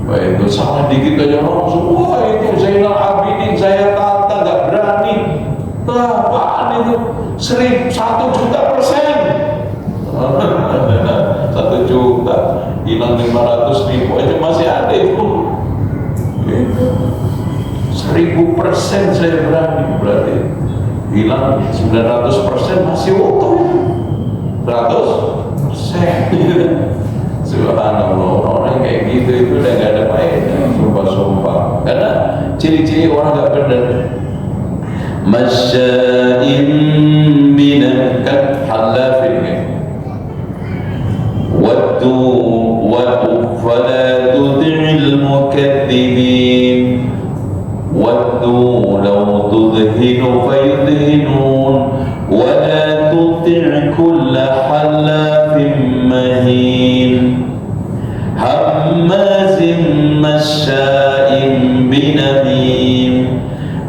Baik, itu salah dikit aja langsung, wah itu Zainal Abidin saya tata, gak berani. Apaan itu? 1 juta%. 1 juta hilang 500.000 aja masih ada itu. 1000% saya berani, berarti hilang 900% masih utuh. 100%. Subhanallah, orang kayak gitu itu udah gak ada faedah, sumpah-sumpah. Karena ciri-ciri orang gak benar. Masya'in binangkat halafin kan Waddu fala tud'il mukadzibin Waddu law tudhinu fayudhinun Wala tuti' kulla halafin mahin Hammazin masya'in binamim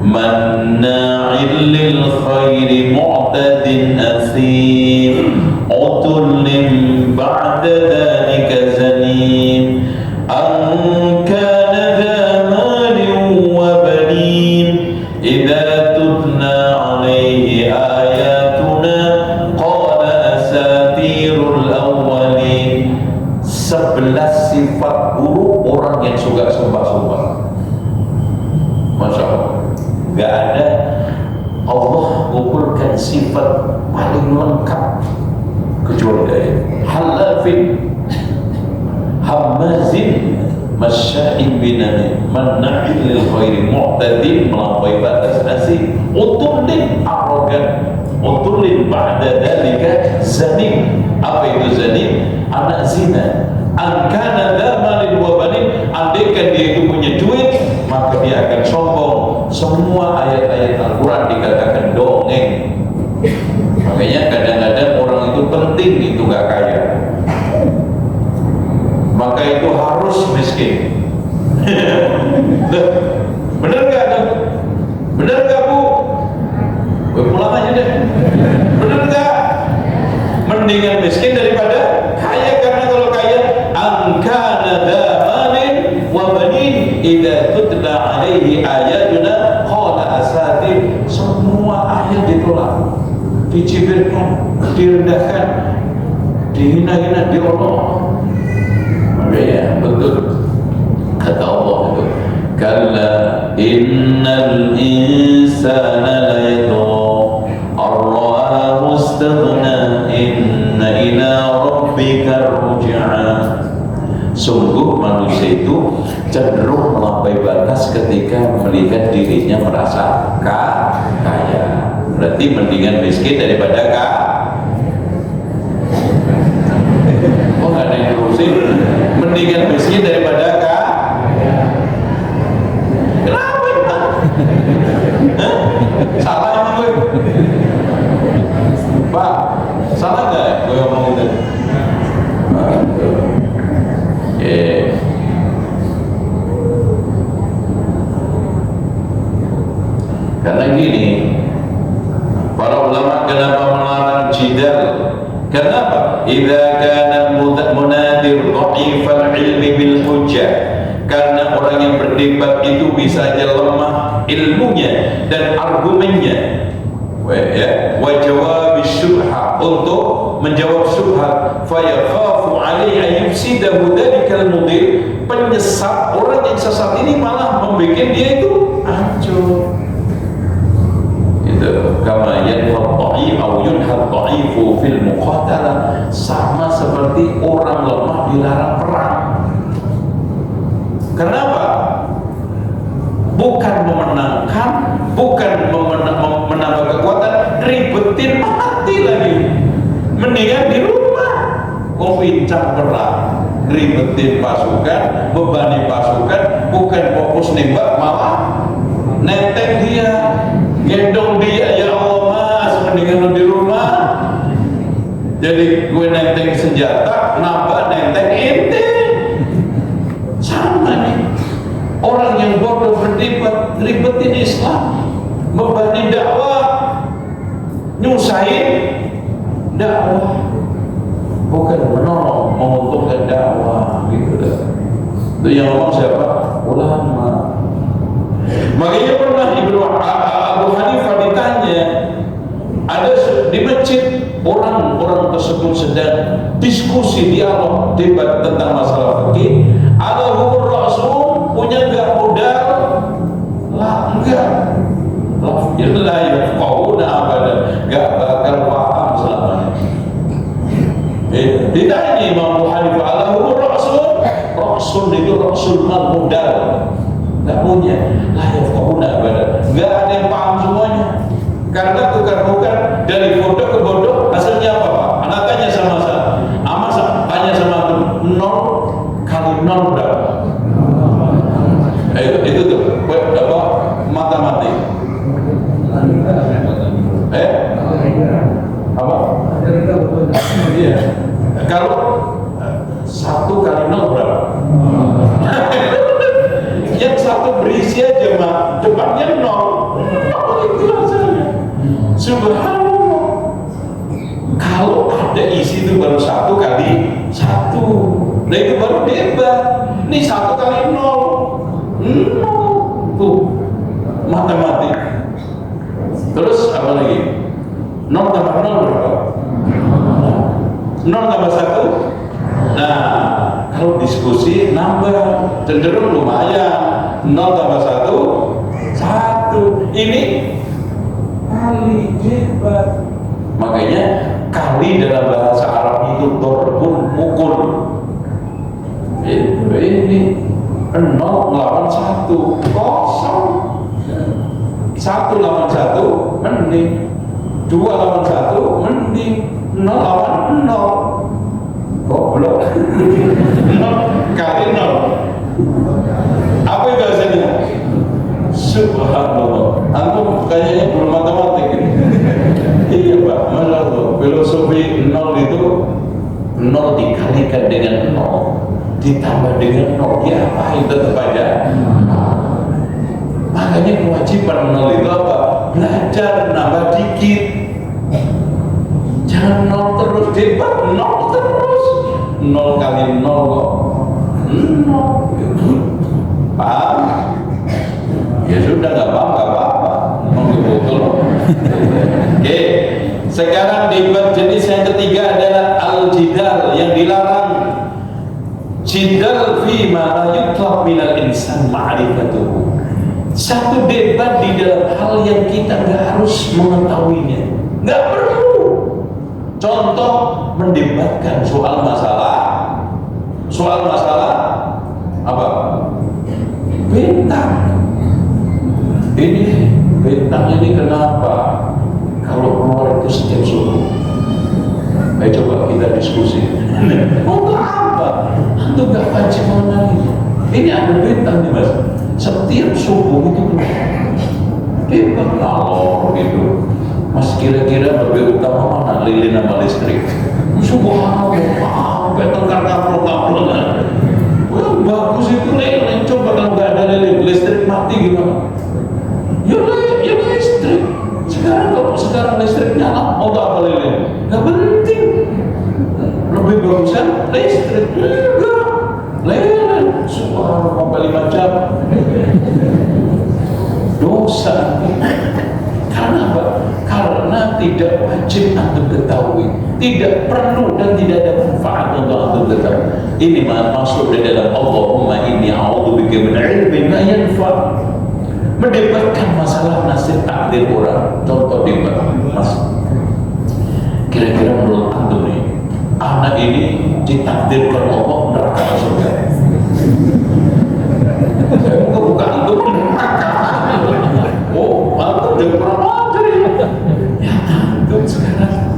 Manna'il lil khairi mu'tadin athim Utullin ba'da dhalika zanim An kana dha malin wa banin Idza tutna alaihi ayatuna Qala asatirul awwalin. 11 sifat buruk orang yang suka sumpah-sumpah. Masya Allah, gak ada. Allah mengumpulkan sifat paling lengkap kecuali dari halafin, hammazin, masya'in binani, manna'in lil khairi mu'tadin, melampaui batas asih, utullin, arogan, utullin ba'da dhalika zanim. Apa itu zanim? Anak zina. Angkana damalin wa banin, andaikan dia itu punya duit maka dia akan sombong. Semua ayat-ayat Al-Quran dikatakan dongeng. Makanya kadang-kadang orang itu penting itu gak kaya, maka itu harus miskin. Bener gak tuh? Bener gak Bu? Pulang aja deh. Bener gak? Mendingan miskin daripada kaya, karena kalau kaya angkana damalin wa banin idza tutla alaihi ayatuna qala asatir. Semua direndahkan, dihina-hina, diolok. Makanya betul kata Allah itu, kalla innal insana la yatgha ar-ra'ahu istaghna inna ila rabbika ruj'a. Sungguh manusia itu cenderung melampaui batas ketika melihat dirinya merasa kaya. Berarti mendingan miskin daripada kaya. Oh, nggak ada yang terusin. Mendingan miskin daripada kaya. Kenapa itu? Salah emang gue? Pak, salah nggak gue ngomong itu? Karena gini, para ulama kenapa melarang jidal? Kenapa? Idza kana munadir dha'ifal ilmi bil hujjah. Karena orang yang berdebat itu bisa aja lemah ilmunya dan argumennya. Wa jawab syubha, untuk menjawab syubhat, fa yakhafu alaihi an yufsidahu dzalikal mudil. Penyesat, orang yang sesat ini malah membuat dia itu hancur. Kama yanhad dha'if aw yunhad dha'ifu fil muqatalah, sama seperti orang lemah dilarang perang. Kenapa? Bukan memenangkan, bukan menambah kekuatan, ribetin mati lagi. Mendingan di rumah pincang perang, ribetin pasukan, bebani pasukan, bukan fokus nembak, malah nenteng dia, gendong dia. Ya Allah mas, mendingan lu di rumah. Jadi gue nenteng senjata, nambah nenteng ente. Sama nih, orang yang bodoh berdebat, ribetin Islam, membani dakwah, nyusahin dakwah, bukan menolong, menguntungkan dakwah, gitu dah. Itu yang ngomong siapa? Ulama. Makanya pernah Abu Hanifah ditanya, ada di masjid orang-orang tersebut sedang diskusi, dialog, debat tentang masalah fikih. Ala hukur rasul, punya enggak modal? Lah enggak. La yafqahuna abadan, enggak bakal paham selamanya. Ditanya Imam Abu Hanifah, ala hukur rasul? Rasul itu rasul mal modal, enggak punya. La yafqahuna abadan, enggak ada yang paham semuanya. Karena tukar-tukar dari bodoh ke bodoh, hasilnya apa Pak? Anak tanya sama saya, Amas tanya sama aku, 0 kali 0 berapa? Itu tuh, apa? Matematik. Apa? Iya. Kalau 1 kali 0 berapa? Yang satu berisi aja mah, depannya 0. Itu rasanya. Subhanallah. Kalau ada isi itu baru 1 kali 1. Nah itu baru debat. Ini 1 kali 0. Tuh matematik. Terus apa lagi? 0 tambah 0 berapa? 0 tambah 1. Nah, kalau diskusi nambah, cenderung lumayan. 0 tambah 1 1. Ini kali debat. Makanya kali dalam bahasa Arab itu dorbun, mukul. Ini 0 melawan 1 kosong. 1 lawan 1 mending, 2 lawan 1 mending, 0 lawan 0 goblok. 0 kali 0 apa itu hasilnya? Subhanallah. Antum kayaknya belum matematik ini. Iya Pak, Masya Allah. Filosofi 0 itu 0 dikalikan dengan 0 ditambah dengan 0, ya apa itu tetap aja. Makanya kewajiban 0 itu apa? Belajar, nambah dikit. Jangan 0 terus, debat 0 terus. 0 kali 0 kok 0. Paham? Ya sudah, nggak paham, nggak apa-apa. Mau betul. Oke, Sekarang debat jenis yang ketiga adalah al-jidal, yang dilarang. Jidal fi ma la yutlab minal insan ma'rifatuhu. Satu debat di dalam hal yang kita nggak harus mengetahuinya, nggak perlu. Contoh, mendebatkan soal masalah apa? Bintang. Ini bintang ini kenapa kalau keluar itu setiap subuh? Ayo coba kita diskusi. Untuk apa? Untuk gak wajib mengenali. Ini ada bintang nih mas. Setiap subuh itu debat kalau gitu. Mas kira-kira lebih utama mana, lilin sama listrik? Subhanallah, tengkar kaprol kan? Wah bagus itu lilin. Coba kalau nggak ada lilin, listrik mati gimana? Ya listrik. Sekarang listrik nyala, mau tak apa lilin? Nggak penting. Lebih bagusan listrik. Enggak, lilin. Subhanallah, sampai 5 jam. Dosa. Karena apa? Karena tidak wajib antum ketahui, tidak perlu dan tidak ada manfaat untuk antum ketahui. Ini masuk di dalam Allahumma inni a'udzubika min ilmin la yanfa'. Mendebatkan masalah nasib takdir orang. Contoh debat, mas. Kira-kira menurut antum nih, anak ini ditakdirkan Allah neraka atau surga? Buka antum neraka. Oh, antum udah kurang ajar ya. Antum sekarang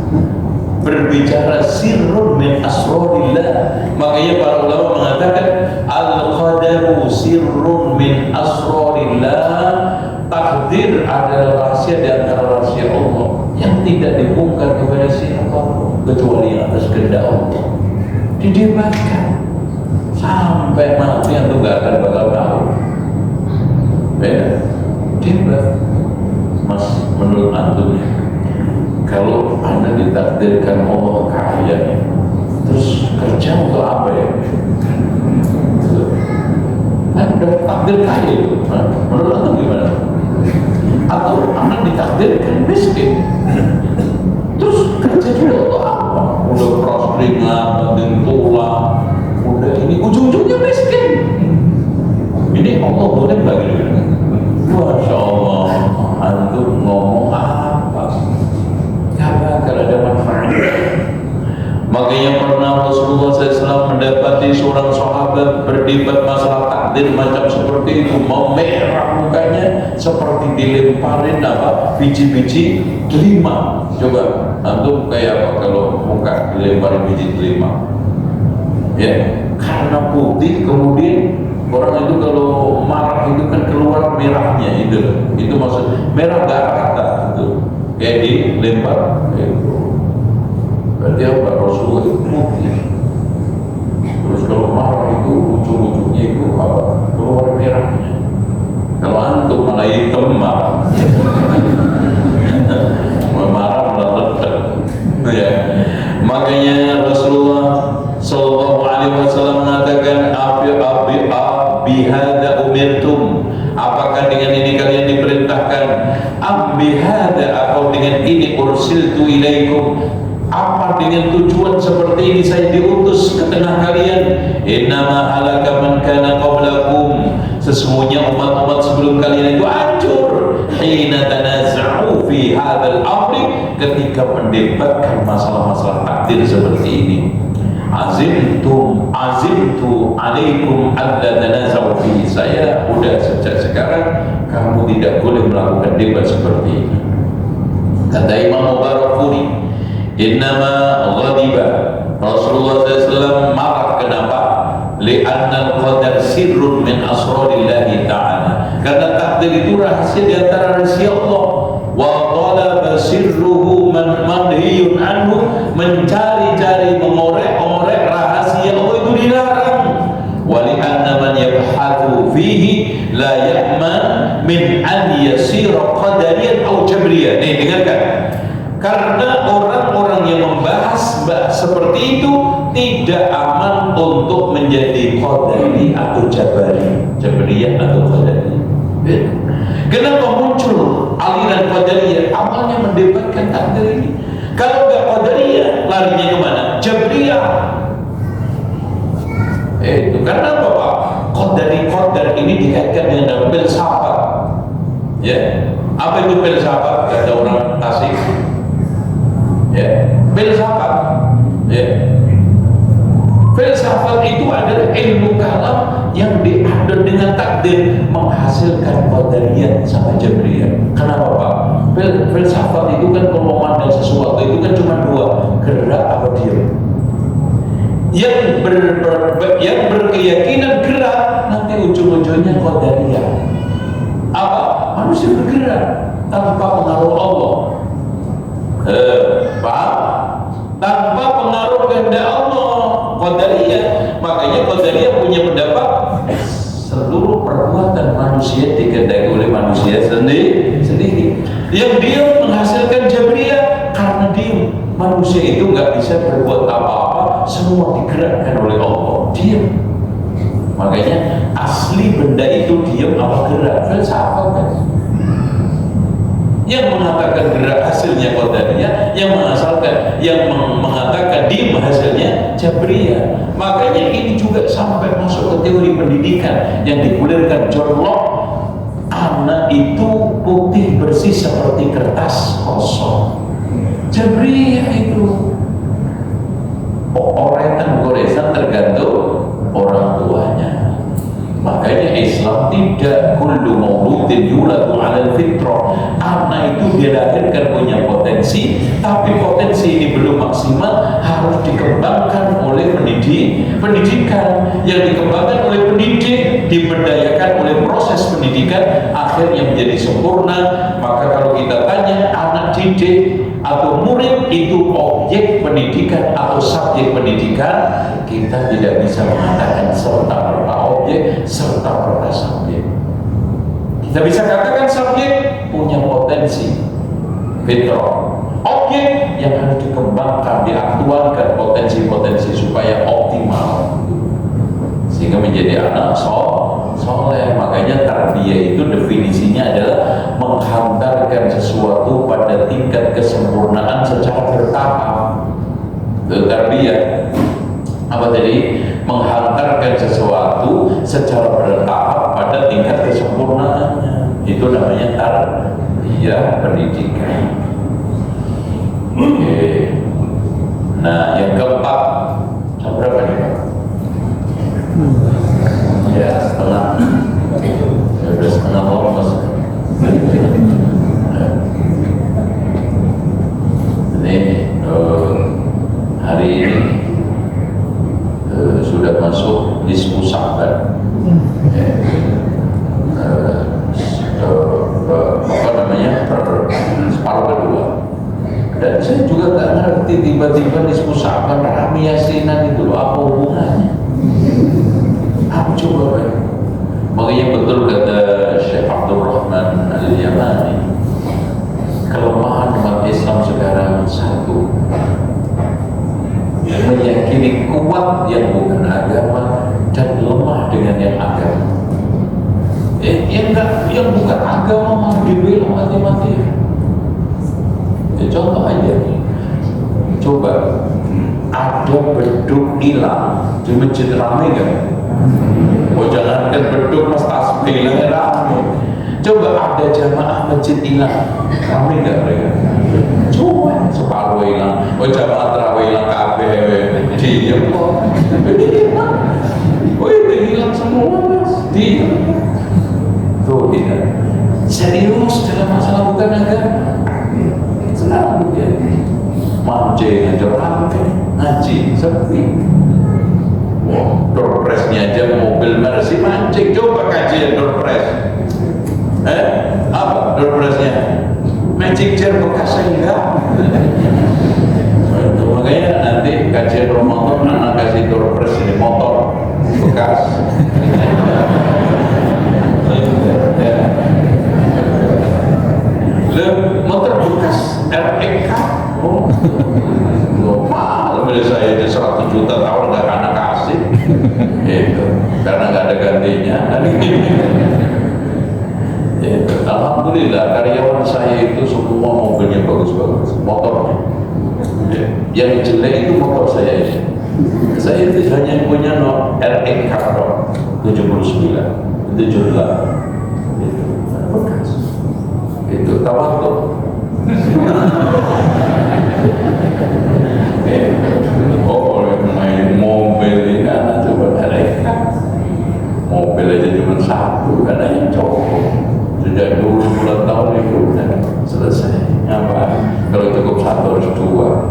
berbicara sirrun min asrarillah. Makanya para ulama mengatakan al-qadaru sirrun min asrarillah. Takdir adalah rahasia di antara rahasia Allah yang tidak dibongkar kepada siapa kecuali atas kehendak Allah. Didebatkan sampai mati antum gak akan bakal tahu. Beda debat. Mas, menurut antum kalau anda ditakdirkan Allah kaya, terus kerja untuk apa ya? Anda takdir kaya itu, menurut antum gimana? Atau anda ditakdirkan miskin, terus kerja juga untuk apa? Udah prosperingan, banting tulang, udah ini ujung-ujungnya miskin. Ini Allah boleh bagi. Masya Allah, antum ngomong apa? Gak bakal ada manfaatnya. Makanya pernah Rasulullah SAW mendapati seorang sahabat berdebat masalah takdir macam seperti itu, memerah mukanya seperti dilemparin apa biji-biji delima. Coba antum kayak apa kalau muka dilemparin biji delima? Ya, karena putih kemudian orang itu kalau marah itu kan keluar merahnya itu maksud merah gak rata itu kayak dilempar itu. Berarti apa? Rasulullah itu putih, terus kalau marah itu ujung-ujungnya itu apa? Keluar merahnya. Kalau antum malah hitam marah meledak ya. Makanya Rasulullah Sallallahu Alaihi Wasallam mengatakan bihada umirtum, apakah dengan ini kalian diperintahkan? Bihada, atau dengan ini ursiltu ilaikum, apa dengan tujuan seperti ini saya diutus ke tengah kalian? Innama halaka man kana qablakum, sesungguhnya umat-umat sebelum kalian itu hancur. Hina tanaza'u fi hadzal amri, ketika mendebatkan masalah-masalah takdir seperti ini. Azimtu alaikum alla tanaza'u fi, saya udah sejak sekarang kamu tidak boleh melakukan debat seperti ini. Kata Imam Mubarakfuri, innama ghadiba, Rasulullah SAW marah. Kenapa? Li'anna al-qadar sirrun min asrarillahi ta'ala, karena takdir itu rahasia di antara rahasia Allah. Wa talaba sirruhu man manhiyun anhu, mencari-cari mengorek-orek rahasia Allah itu dilarang. Wa li'anna man yabhathu fihi la ya'man min an yasira qadariyan aw jabriyan. Nih dengarkan, karena orang-orang yang membahas seperti itu tidak aman untuk menjadi qadari atau jabariyah atau qadari. Kenapa muncul aliran qadariyah? Awalnya mendebatkan takdir ini Kalau nggak Qadariyah, larinya kemana? Jabriyah. Itu karena apa Pak? Qadar ini dikaitkan dengan filsafat. Ya, apa itu filsafat? Gak ada orang Tasik. Ya, filsafat. Ya, filsafat itu adalah ilmu kalam yang diadu dengan takdir menghasilkan Qadariyah sama Jabriyah. Kenapa Pak? Filsafat itu kan kalau memandang sesuatu itu kan cuma dua, gerak atau diam. Yang berkeyakinan gerak nanti ujung-ujungnya Qadariyah. Apa? Manusia bergerak tanpa pengaruh Allah. Paham? Tanpa pengaruh kehendak Allah, Qadariyah. Makanya Qadariyah punya pendapat seluruh perbuatan manusia dikehendaki oleh manusia sendiri. Yang diam menghasilkan Jabriyah karena diam. Manusia itu nggak bisa berbuat apa-apa, semua digerakkan oleh Allah. Diam. Makanya asli benda itu diam apa gerak? Filsafat kan. Yang mengatakan gerak hasilnya Qadariyah, yang mengatakan diam hasilnya Jabriyah. Makanya ini juga sampai masuk ke teori pendidikan yang digulirkan John Locke. Anak itu putih bersih seperti kertas kosong. Jabriyah itu goresan tergantung orang tuanya. Makanya Islam tidak kullu mauludin yuladu 'alal fitrah. Anak itu dilahirkan punya potensi, tapi potensi ini belum maksimal, harus dikembangkan oleh pendidikan. Yang dikembangkan oleh pendidik, diberdayakan oleh proses pendidikan, akhirnya menjadi sempurna. Maka kalau kita tanya anak didik atau murid itu objek pendidikan atau subjek pendidikan, kita tidak bisa mengatakan serta-merta objek serta-merta subjek. Kita bisa katakan subjek punya potensi fitrah, objek yang harus dikembangkan, diaktualkan potensi-potensi supaya optimal sehingga menjadi anak soleh. Makanya tarbiyah itu definisinya adalah menghantarkan sesuatu pada tingkat kesempurnaan secara bertahap. Itu tarbiyah. Apa tadi? Menghantarkan sesuatu secara bertahap pada tingkat kesempurnaannya. Itu namanya tarbiyah pendidikan. Oke. Nah, yang keempat, berapa nih Pak? Ya, setengah. Ya, udah setengah Mas. Ini hari ini sudah masuk nisfu Sya'ban. Apa namanya? Separuh kedua. Dan saya juga tak ngerti tiba-tiba nisfu Sya'ban rame yasinan itu apa hubungannya? Aku coba Pak. Makanya betul kata Syekh Abdul Rahman Al-Yamani, kelemahan umat Islam sekarang satu, meyakini kuat yang bukan agama dan lemah dengan yang agama. Yang bukan agama mau dibela mati-mati. Contoh aja nih, coba ada beduk hilang di masjid, ramai kan? Oh, jangankan beduk, mas tasbih hilang ramai. Coba ada jamaah masjid hilang, ramai nggak mereka? Coba separuh hilang. Oh, jamaah tarawih hilang kabeh, diam kok. Oh, itu hilang semua mas, diam. Tuh tidak serius dalam masalah bukan agama. Senang dia mancing aja ramai, ngaji sepi. Wah, doorpressnya aja mobil Mercy mancing. Coba kajian doorpress. Apa doorpressnya? Magic jar bekas enggak. Makanya nanti kajian Ramadan anak kasih doorpress ini motor bekas. Motor bekas REK. Oh, mahal. Saya aja 100 juta tahun nggak anak kasih. Itu karena nggak ada gantinya. Alhamdulillah karyawan saya itu semua mobilnya bagus-bagus, motornya. Yang jelek itu motor saya ini. Saya itu hanya punya RX Carbon 79, 78. Itu bekas. Itu tawatur. Oh, main mobil ini kan coba RX. Mobil aja cuma satu, karena yang cowok. Sejak dulu 10 tahun itu udah selesai. Apa? Kalau cukup satu harus dua.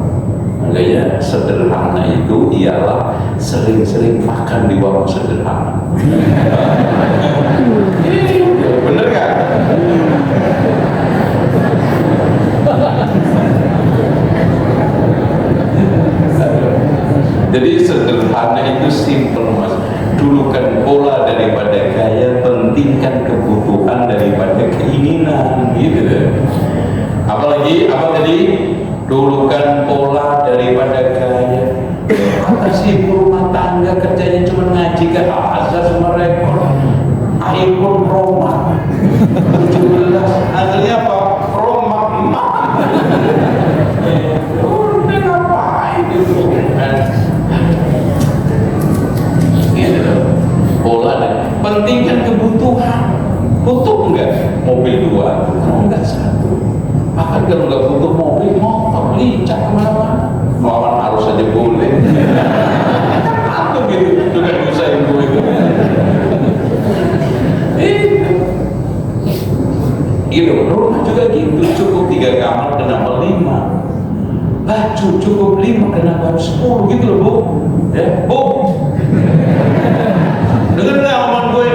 Makanya sederhana itu ialah sering-sering makan di warung sederhana. Bener kan? Jadi sederhana itu simple, Mas. Dulukan pola daripada gaya, pentingkan kebutuhan daripada keinginan, gitu. Apalagi apa tadi? Dulukan pola daripada gaya. Apa sih ibu rumah tangga kerjanya cuma ngaji ke azas merekor iPhone Pro Max 17, hasilnya apa? Pro Max emak. Udah ngapain itu? Gitu. Pola deh. Pentingkan kebutuhan. Butuh enggak mobil 2? Kalau enggak 1. Bahkan kalau enggak butuh mobil, motor lincah kemana-mana. Melawan arus saja boleh. Aku gitu, juga nyusahin gue itu. Gitu, rumah juga gitu. Cukup 3 kamar, kenapa 5? Baju cukup 5, kenapa 10 gitu loh, Bu. Ya, Bu. Dengar nggak omongan gue?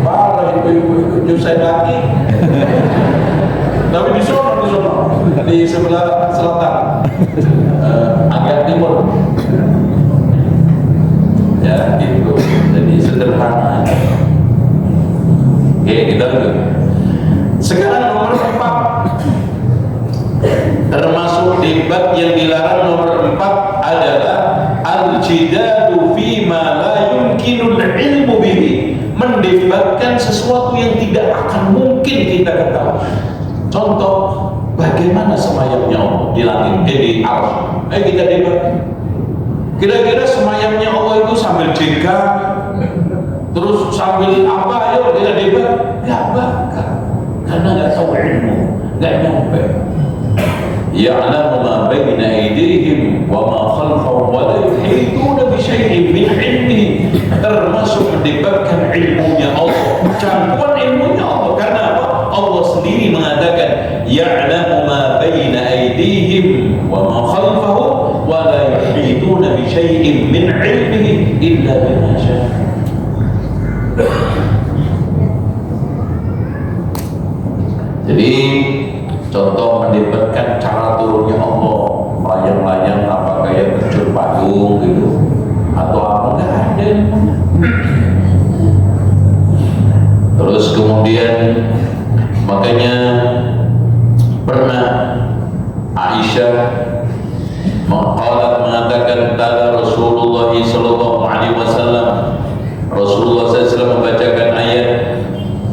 Parah ibu-ibu nyusahin lagi. Tapi di sebelah selatan, agak timur. Ya gitu. Jadi sederhana. Oke, kita lanjut. Sekarang nomor 4. Termasuk debat yang dilarang nomor 4 adalah al-jidadu fima la yumkinul ilmu bihi. Mendebatkan sesuatu yang tidak akan mungkin kita ketahui. Contoh, bagaimana semayamnya Allah di langit, di arsy? Ayo kita debat. Kira-kira semayamnya Allah itu sambil jengkang, terus sambil apa? Ayo kita debat. Gak bakal, karena gak tahu ilmu, gak nyampe. Ya'lamu ma baina aydihim wa ma khalfahum wa la yuhituna bi syai'in min ilmihi. Termasuk mendebatkan ilmunya Allah, cakupan ilmunya Allah. Karena apa? Allah sendiri mengatakan ya'lamu ma baina aydihim wa ma khalfahum wa la yuhituna bi syai'in min ilmihi illa bima syaa. Jadi contoh mendebatkan cara turunnya Allah, layang-layang apa kayak terjun payung gitu, atau apa, enggak ada. Terus kemudian makanya pernah Aisyah mengatakan tala Rasulullah sallallahu alaihi wasallam, Rasulullah SAW membacakan ayat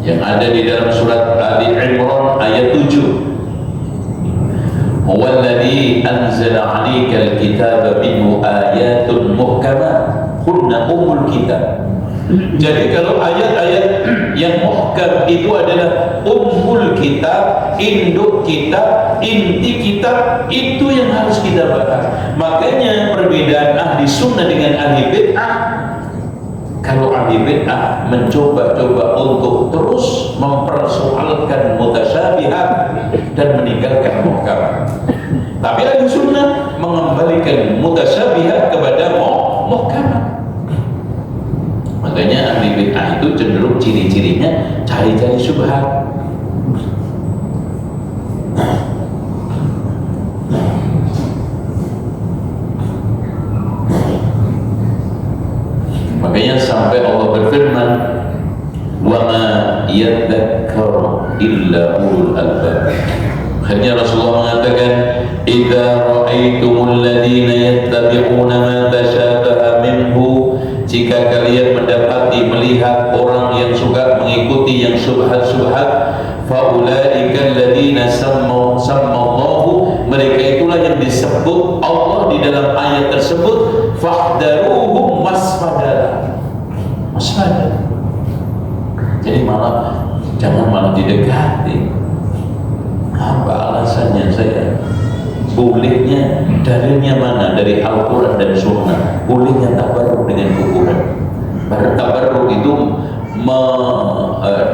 yang ada di dalam surat Ali Imran ayat 7. Huwallazi anzala 'alaikal kitaba minhu ayatun muhkamat hunna ummul kitab. Jadi kalau ayat-ayat yang muhkam itu adalah ummul kitab, induk kitab, inti kitab, itu yang harus kita bahas. Makanya perbedaan ahli sunnah dengan ahli bid'ah, kalau ahli bid'ah mencoba-coba untuk terus mempersoalkan mutasyabihat dan meninggalkan muhkam. Tapi ahli sunnah mengembalikan mutasyabihat kepada muhkam. Makanya ahli bid'ah itu cenderung ciri-cirinya cari-cari syubhat. Makanya sampai Allah berfirman, wa ma yadhakkaru illa ulul albab. Akhirnya Rasulullah mengatakan, idza ra'aitumul ladzina yattabi'una ma tashabaha minhu, jika kalian mendapati melihat orang yang suka mengikuti yang syubhat-syubhat, fa ulaika alladzina sammallahu Mereka itulah yang disebut Allah di dalam ayat tersebut, fahdaruhum waspada. Jadi jangan malah didekati. Apa alasannya saya? Bolehnya, dalilnya mana? Dari Al-Quran dan Sunnah. Bolehnya tabarruk dengan kuburan. Tabarruk itu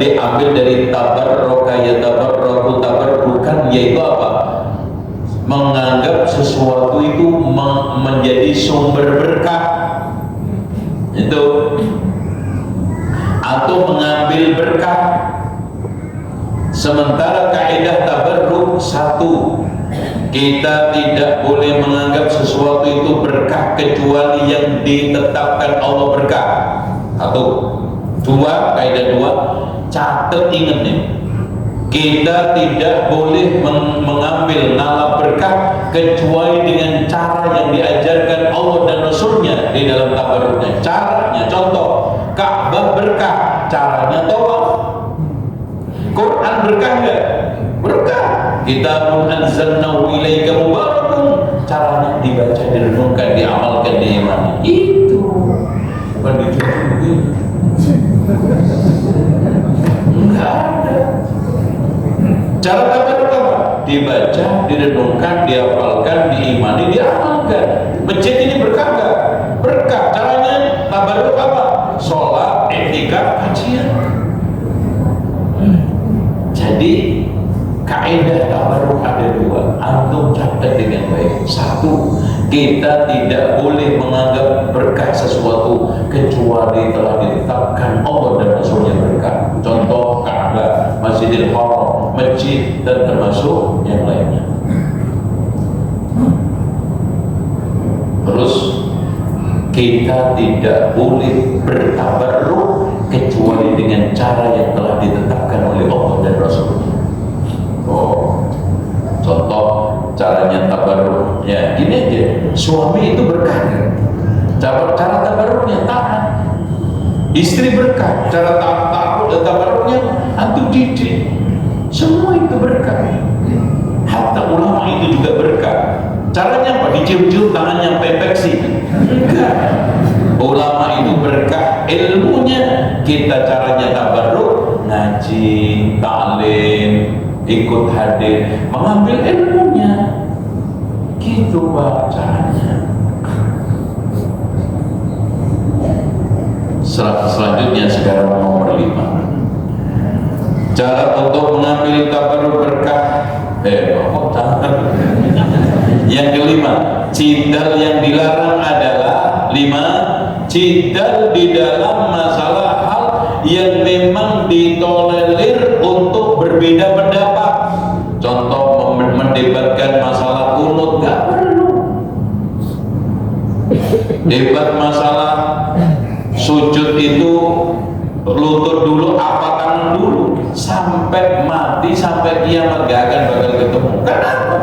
diambil dari tabarruka yatabarruku tabarrukan, yaitu apa? Menganggap sesuatu itu menjadi sumber berkah, itu, atau mengambil berkah. Sementara kaidah tabarruk satu, kita tidak boleh menganggap sesuatu itu berkah kecuali yang ditetapkan Allah berkah. Satu. Dua, kaidah dua, catat, ingat nih, kita tidak boleh mengambil nama berkah kecuali dengan cara yang diajarkan Allah dan Rasulnya di dalam tabarruknya. Caranya, contoh, Ka'bah berkah, caranya tawaf. Quran berkah enggak? Berkah. Kitabun anzalnahu ilaika mubarakun, caranya dibaca, direnungkan, diamalkan, diimani. Itu bukan dicuci. Enggak ada. Cara tabarruk apa? Dibaca, direnungkan, dihafalkan, diimani, diamalkan. Masjid ini berkah enggak? Berkah. Caranya tabarruk apa? Sholat, i'tikaf, kajian. Jadi kaidah tabarruk ada dua, antum catat dengan baik. Satu, kita tidak boleh menganggap berkah sesuatu kecuali telah ditetapkan Allah dan Rasulnya berkah. Contoh Ka'bah, Masjidil Haram, masjid, dan termasuk yang lainnya. Terus kita tidak boleh bertabarruk kecuali dengan cara yang telah ditetapkan oleh Allah dan Rasulnya. Contoh caranya tabarruk, ya gini aja, suami itu berkah, cara tabarruknya taat. Istri berkah, cara tabarruknya antum didik. Semua itu berkah. Hatta ulama itu juga berkah. Caranya apa? Dicium-cium tangannya pepeksi? Enggak. Ulama itu berkah ilmunya. Kita caranya tabarruk, ngaji, ta'lim, ikut hadir, mengambil ilmunya. Gitu Pak caranya. Selanjutnya sekarang nomor 5. Cara untuk mengambil tabarruk berkah. Yang kelima, cidal yang dilarang adalah 5. Cidal di dalam masalah hal yang memang ditolerir untuk berbeda pendapat. Contoh mendebatkan masalah kunut, gak perlu. Debat masalah sujud itu lutut dulu apa tangan dulu, sampai mati, sampai kiamat gak akan bakal ketemu. Kenapa?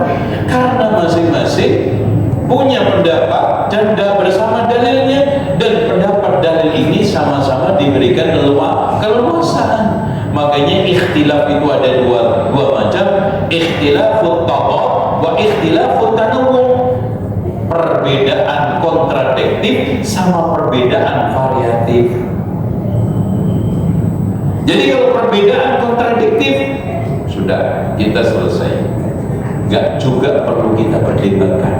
Karena masing-masing punya pendapat dan bersama dalilnya, dan pendapat dalil ini sama-sama diberikan keluasan. Makanya ikhtilaf itu ada dua macam, ikhtilafut tadad wa ikhtilafut tanawwu. Perbedaan kontradiktif sama perbedaan variatif. Jadi kalau perbedaan kontradiktif sudah kita selesai, nggak juga perlu kita perdebatkan.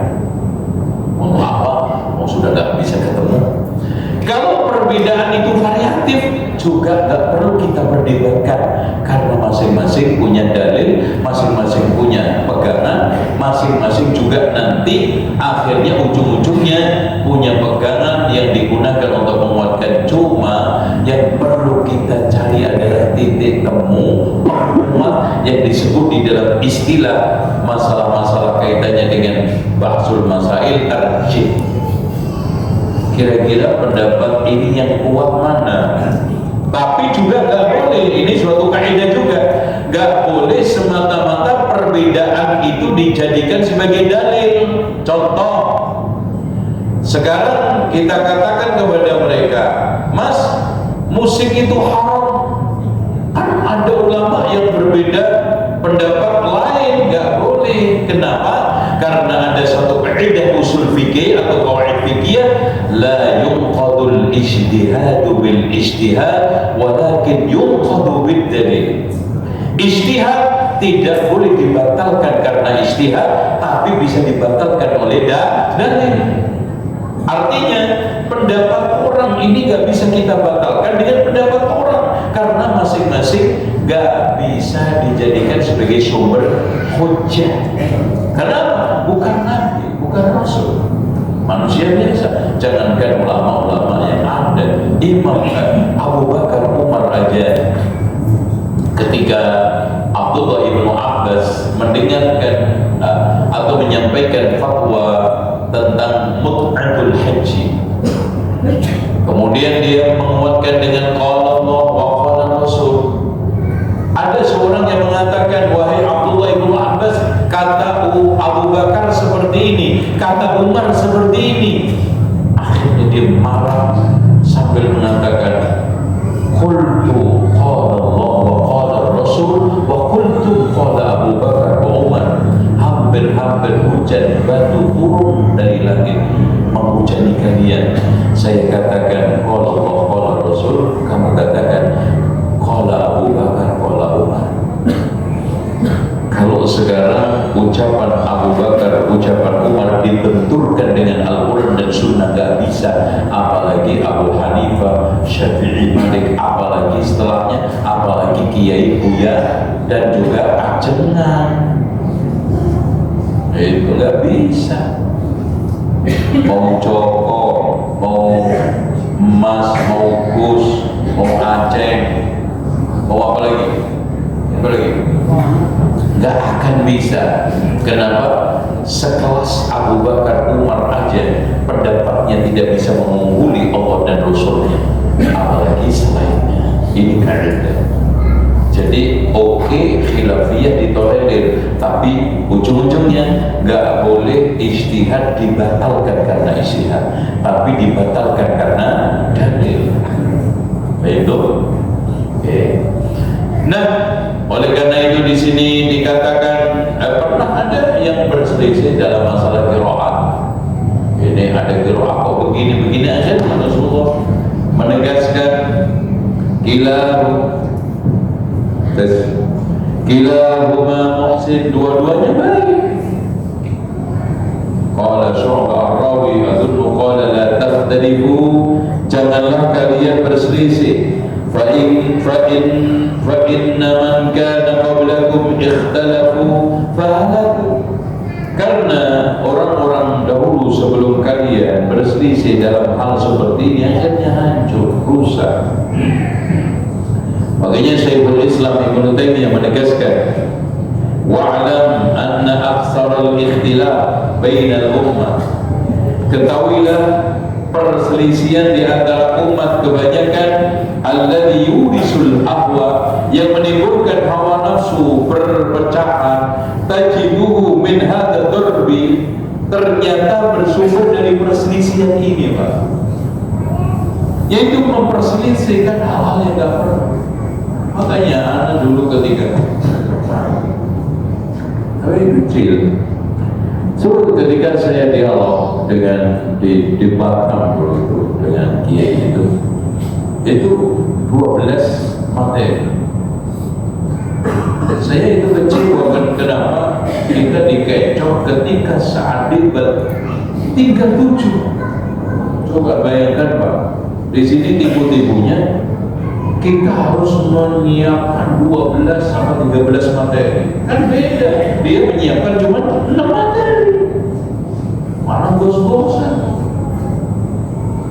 Mau apa? Mau sudah nggak bisa ketemu. Kalau perbedaan itu variatif juga nggak perlu kita perdebatkan, karena masing-masing punya dalil, masing-masing punya pegangan, masing-masing juga nanti akhirnya ujung-ujungnya punya pegangan yang digunakan untuk menguatkan. Cuma yang perlu kita cari adalah titik temu umat yang disebut di dalam istilah masalah-masalah kaitannya dengan bahsul masail tarjih. Kira-kira pendapat ini yang kuat mana? Tapi juga nggak boleh, ini suatu kaidah juga, nggak boleh semata-mata perbedaan itu dijadikan sebagai dalil. Contoh, sekarang kita katakan kepada mereka, Mas, musik itu haram. Kan ada ulama yang berbeda pendapat lain, nggak boleh. Kenapa? ijtihadu bil ijtihad walakin yunqadu bid dalil. Ijtihad tidak boleh dibatalkan karena ijtihad, tapi bisa dibatalkan oleh dalil. Artinya pendapat orang ini gak bisa kita batalkan dengan pendapat orang, karena masing-masing gak bisa dijadikan sebagai sumber hujjah. Karena bukan nabi, bukan rasul, manusia biasa. Jangankan ulama-ulama yang ada, Imam Abu Bakar Umar aja ketika Abdullah ibnu Abbas mendengarkan atau menyampaikan fatwa tentang mut'atul haji, kemudian dia menguatkan dengan qala Allah wa qala Rasul. Ada seorang yang mengatakan, wahai Abdullah ibnu Abbas, kata Abu Bakar seperti ini, kata Umar seperti ini. Akhirnya dia marah sambil mengatakan, qultu qala Allah wa qala Rasul wa qultu qala Abu Bakar wa Umar. Hampir-hampir hujan batu turun dari langit menghujani kalian. Saya katakan qala Allah qala Rasul, kamu katakan qala Abu Bakar qala Umar. Kalau sekarang ucapan Abu Bakar, ucapan Umar dibenturkan dengan Al-Quran dan Sunnah, gak bisa. Apalagi Abu Hanifah, Syafi'i, Malik, apalagi setelahnya, apalagi Kiai Buya dan juga Ajengan. Itu gak bisa. Mau Joko, mau Mas, mau Gus, mau Aceh, mau apa lagi? Apa lagi? Gak akan bisa. Kenapa? Sekelas Abu Bakar Umar aja pendapatnya tidak bisa mengungguli Allah dan Rasulnya, apalagi selainnya. Ini kaidah. Jadi khilafiyah ditolerir, tapi ujung-ujungnya gak boleh ijtihad dibatalkan karena ijtihad, tapi dibatalkan karena dalil. Itu oke. Nah, oleh karena itu di sini dikatakan pernah ada yang berselisih dalam masalah qiraat. Ini ada qiraat kok begini-begini aja. Rasulullah menegaskan kilahuma muhsin, dua-duanya baik. Qala Syu'bah ar-Rawi adunnu qala la takhtalifu, janganlah kalian berselisih. Fa inna man kana qablakum ikhtalafu fahalaku, karena orang-orang dahulu sebelum kalian berselisih dalam hal seperti ini, akhirnya hancur, rusak. Makanya Syekhul Islam Ibnu Taimiyah menegaskan, wa'lam anna aktsaral ikhtilaf bainal ummah, ketahuilah perselisihan di antara umat kebanyakan alladzi yurisul ahwa, yang menimbulkan hawa nafsu, perpecahan, tajiduhu min hadza darbi, ternyata bersumber dari perselisihan ini, Pak, yaitu memperselisihkan hal-hal yang tidak perlu. Makanya anak dulu ketika kecil, ketika saya dialog dengan di Batam dulu dengan kiai itu 12 materi. Saya itu kecewa, kenapa kita dikecoh ketika saat debat 37. Coba bayangkan, Pak, di sini tipu-tipunya kita harus menyiapkan 12 sampai 13 materi. Kan beda. Dia menyiapkan cuma 6 materi. Mana bos-bosan.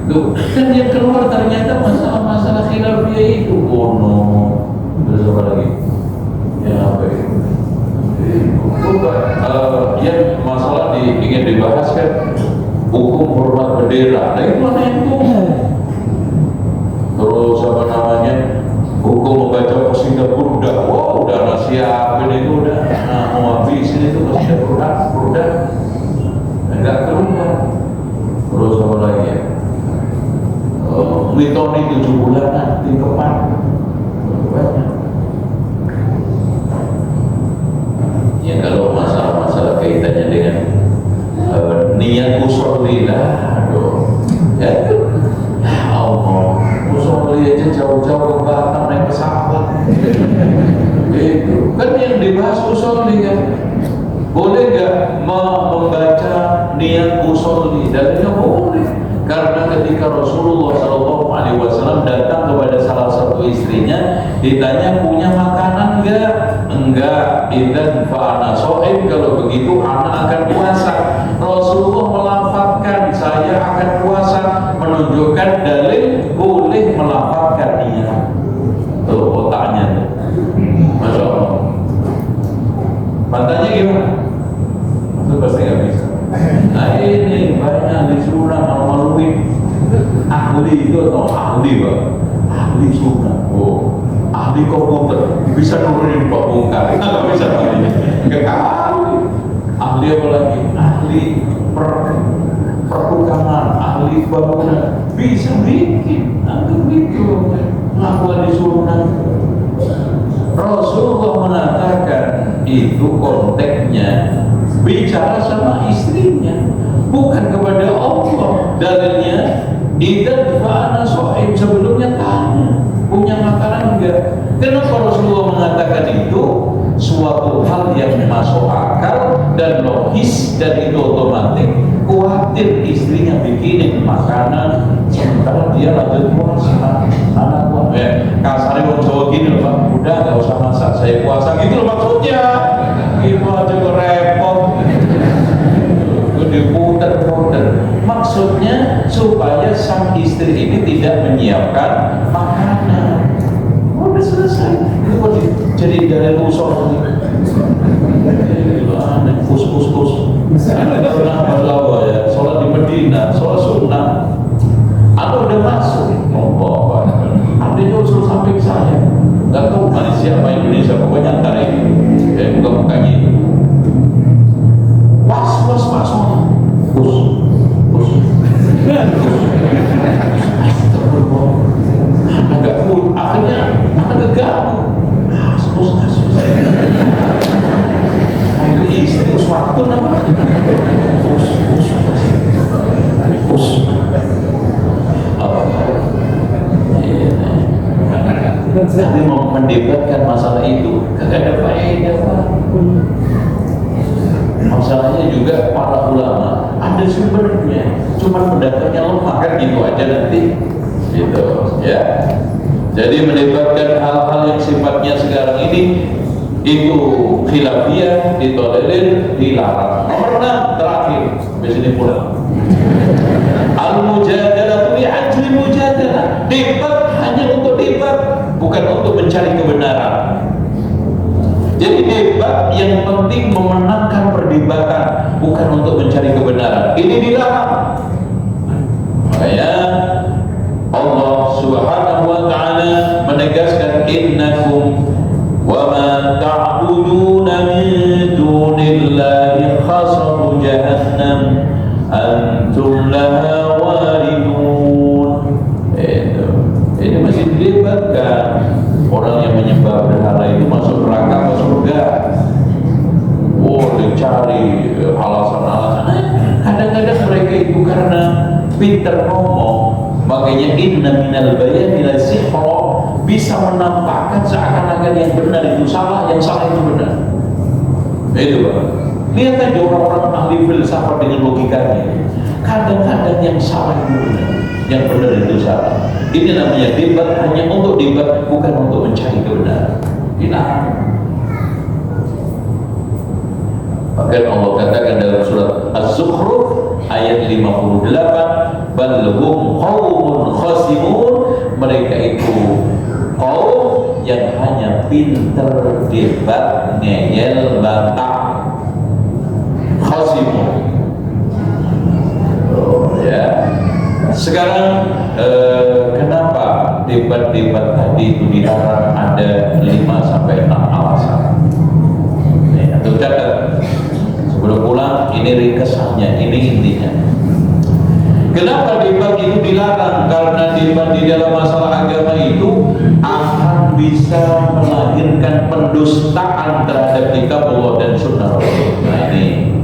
Tuh, dan yang keluar ternyata masalah-masalah khilafiyah itu. Bono. Terus apa lagi? Yang apa itu? Yang masalah ingin dibahas kan hukum hormat bendera. Nah, itu mana itu? Terus apa namanya, hukum membaca qasidah burdah. Wow, udah siapin itu, udah mau habisin itu qasidah burdah enggak keluar. Terus apa lagi ya, mitoni 7 bulan nanti kepan banyak ya. Kalau masalah kaitannya dengan niat usul lillah, aduh ya, Dia jauh-jauh ke Batam naik pesawat. Itu kan yang dibahas usolli kan. Boleh nggak membaca niat usolli? Dalilnya boleh. Karena ketika Rasulullah SAW datang kepada salah satu istrinya, ditanya punya makanan nggak? Enggak. Idzan fa ana shaim, kalau begitu anak akan puasa. Rasulullah melafazkan saya akan puasa, menunjukkan dalil boleh melafazkan niat. Tuh otaknya, masya Allah. Pantainya gimana? Itu pasti nggak bisa. Nah ini banyak ahli sunnah al-maluin. Ahli itu atau ahli Pak? Ahli sunnah. Oh, ahli komputer bisa nurunin Pak Bungkar. Nggak bisa ahli. Kekali. Ahli apa lagi? Ahli pertukangan, ahli bangunan bisa bikin. Nanti gitu melakukan di sunnah. Rasulullah mengatakan itu konteksnya bicara sama istrinya, bukan kepada Allah. Dalilnya idzan fa ana shaim, sebelumnya tanya punya makanan enggak. Kenapa Rasulullah mengatakan itu? Suatu hal yang masuk akal dan logis, dan itu otomatis. Khawatir istrinya bikinin makanan sementara dia lanjut puasa. Anak kasarnya orang Jawa gini loh Pak, udah nggak usah masak, saya puasa gitu loh maksudnya. Itu aja kok repot. Diputer-puter. Maksudnya supaya sang istri ini tidak menyiapkan makanan. Udah selesai. Itu kok jadi dari usul aneh, kus. Saya pernah berlawa ya, sholat di Medina, sholat sunnah. Aku udah masuk, ngomong adanya usul samping saya. Gak tahu Malaysia apa Indonesia, pokoknya antara ini. Buka-bukanya itu. Was, kus. Agak pun, akhirnya agak gabung. Kus. Itu istri waktu namanya. Kus. Tapi mau mendebatkan masalah itu kagak ada faedah Pak. Masalahnya juga para ulama ada sumbernya, cuma pendapatnya lemah kan gitu aja nanti gitu ya. Jadi mendebatkan hal-hal yang sifatnya sekarang ini itu khilafiyah, ditolerir, dilarang. Nomor 6 terakhir, biasanya pulang. Al-mujadalah li ajli mujadalah. Debat hanya untuk debat, bukan untuk mencari kebenaran. Jadi debat yang penting memenangkan perdebatan, bukan untuk mencari kebenaran. Ini dilarang. Makanya Allah Subhanahu wa taala menegaskan innakum wa ma ta'buduna min dunillahi khasabu jahannam antum laha waridun. Ini masih didebatkan. Orang yang menyembah berhala itu masuk neraka atau surga? Oh, dicari alasan-alasan. Kadang-kadang mereka itu karena pintar ngomong, makanya inna minal bayani la sihra, bisa menampakkan seakan-akan yang benar itu salah, yang salah itu benar. Itu Pak. Lihat aja orang-orang ahli filsafat dengan logikanya. Kadang-kadang yang salah itu benar, yang benar itu salah. Ini namanya debat hanya untuk debat, bukan untuk mencari kebenaran. Dilarang. Maka Allah katakan dalam surat Az-Zukhruf ayat 58, bal hum qaumun khasimun, mereka itu kaum yang hanya pintar debat, ngeyel, bantah. Khasimun. Oh ya. Sekarang kenapa debat-debat tadi itu dilarang? Ada 5-6 alasan. Untuk catat sebelum pulang, ini ringkasannya, ini intinya. Kenapa debat itu dilarang? Karena debat di dalam masalah agama itu akan bisa melahirkan pendustaan terhadap kitab Allah dan sunnah Rasul. Nah ini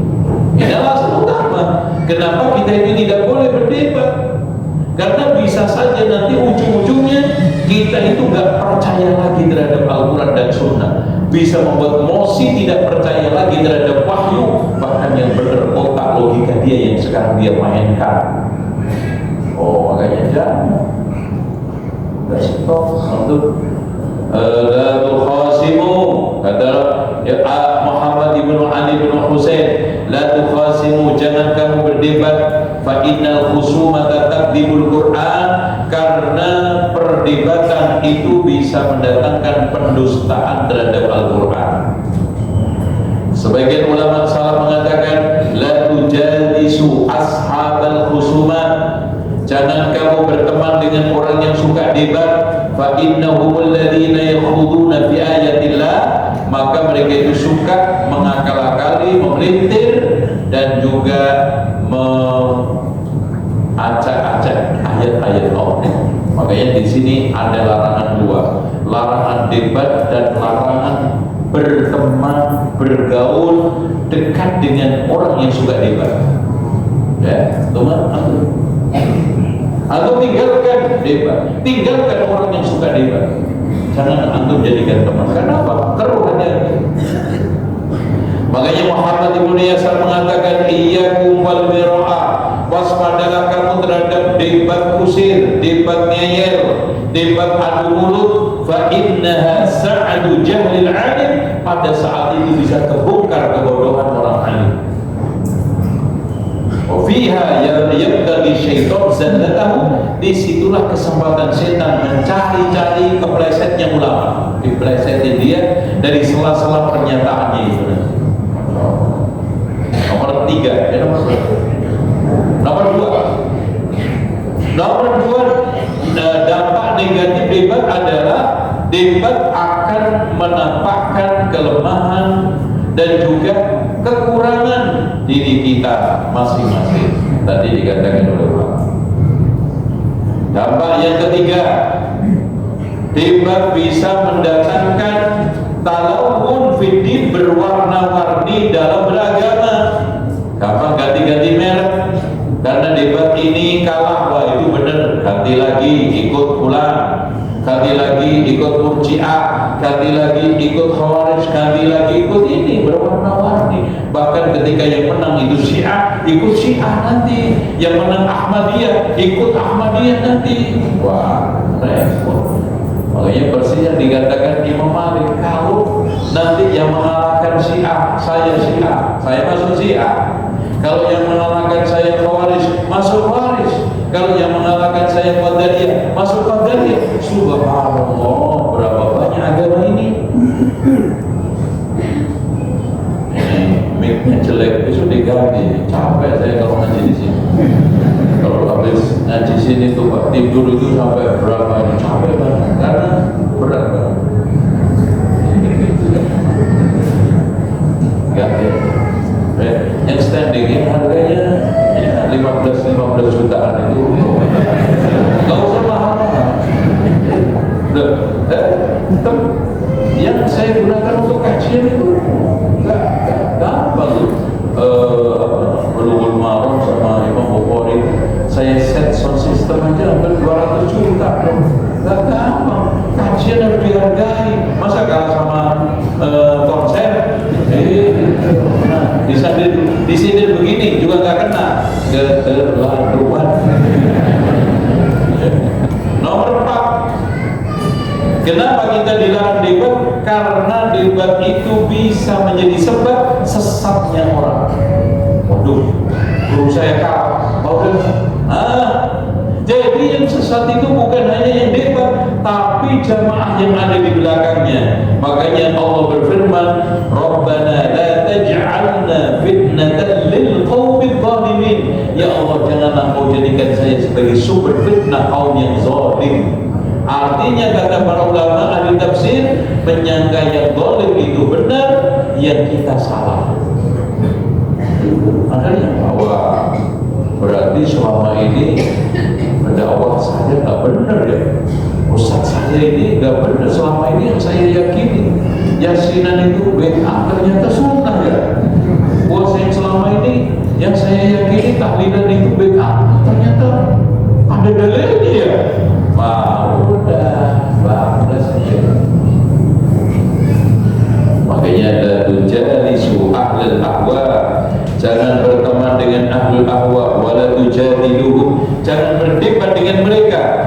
alasan utama kenapa kita ini tidak boleh berdebat. Karena bisa saja nanti ujung-ujungnya kita itu gak percaya lagi terhadap Al-Quran dan Sunnah, bisa membuat Mosi tidak percaya lagi terhadap wahyu, bahkan yang benar otak logika dia yang sekarang dia mainkan. Oh, makanya jangan stop untuk la tukhasimu, kata Muhammad ibn Ali bin Husain, la tukhasimu, jangan kamu berdebat, fa innal khusumata takdzibul Quran, karena perdebatan itu bisa mendatangkan pendustaan terhadap Al-Quran. Sebagian ulama salaf mengatakan la tujalisu ashabal khusumat, jangan kamu berteman dengan orang yang suka debat, fa innahumul ladzina yakhuduna fi ayatillah, maka mereka itu suka mengakal-akali, memelintir dan juga acak-acak ayat-ayat Allah. Makanya di sini ada larangan dua, larangan debat dan larangan berteman, bergaul dekat dengan orang yang suka debat. Ya, teman, atau tinggalkan debat, tinggalkan orang yang suka debat. Jangan antum jadikan teman. Kenapa? Keruhannya. Makanya Muhammad ibn Yasar mengatakan, iyyakum wal mira'ah, waspadalah kamu terhadap debat kusir, debat ngeyel, debat adu mulut, fa innaha sa'adu jahlil alim, pada saat itu bisa terbongkar kebodohan orang alim. Fiha yabtaghi syaitan zallatahu, disitulah kesempatan setan mencari-cari keplesetnya ulama, diplesetin dia dari sela-sela pernyataannya itu. Nomor 3, nomor 2, dampak negatif debat adalah debat akan menampakkan kelemahan dan juga kekurangan diri kita masing-masing. Tadi dikatakan oleh Pak. Dampak yang ketiga, debat bisa mendatangkan talawun fiddin, berwarna-warni dalam beragama. Gampang ganti-ganti merek, karena debat ini kalah, wah itu benar, ganti lagi ikut pulang, ganti lagi ikut Murji'ah, ganti lagi ikut Khawarij, ganti lagi ikut ini, berwarna-warni. Bahkan ketika yang menang itu Syiah, ikut Syiah nanti, yang menang Ahmadiyah, ikut Ahmadiyah nanti. Wah, repot. Makanya persisnya dikatakan Imam Malik, kalau nanti yang mengalahkan Syiah, saya masuk Syiah. Kalau yang mengalahkan saya Khawarij, masuk Khawarij. Kalau yang mengalahkan saya Qadariyah, masuk Qadariyah. Subhanallah, berapa banyak agama ini. Mic-nya jelek, besok diganti. Capek saya kalau ngaji di sini. Kalau habis ngaji sini tuh Pak, tidur itu sampai berapa ini, capek banget karena berat banget. Ganti. Yang standing yang harganya ya 15 jutaan itu nggak usah mahal. Yang saya gunakan untuk kajian itu nggak gampang. Bulughul Maram sama Imam Bukhari, saya set sound system aja hampir 200 juta. Nggak gampang. Kajian harus dihargai. Masa kalah sama konser? Nah, di sini begini juga nggak kena, keterlaluan. Nomor 4, kenapa kita dilarang debat? Karena debat itu bisa menjadi sebab sesatnya orang. Waduh, guru saya kalah. Jadi yang sesat itu bukan hanya yang debat, tapi jamaah yang ada di belakangnya. Makanya Allah berfirman, Rabbana la taj'alna fitnatan lil qaumidh dhalimin. Ya Allah, janganlah kau jadikan saya sebagai sumber fitnah kaum yang zalim. Artinya kata para ulama ahli tafsir, menyangka yang zalim itu benar, yang kita salah. Makanya bahwa berarti selama ini dakwah saya nggak benar ya, ustaz saya ini nggak benar selama ini. Yang saya yakini yasinan itu bid'ah, ternyata sunnah ya. Puasa yang selama ini yang saya yakini tahlilan itu bid'ah, ternyata ada dalilnya ya. Udah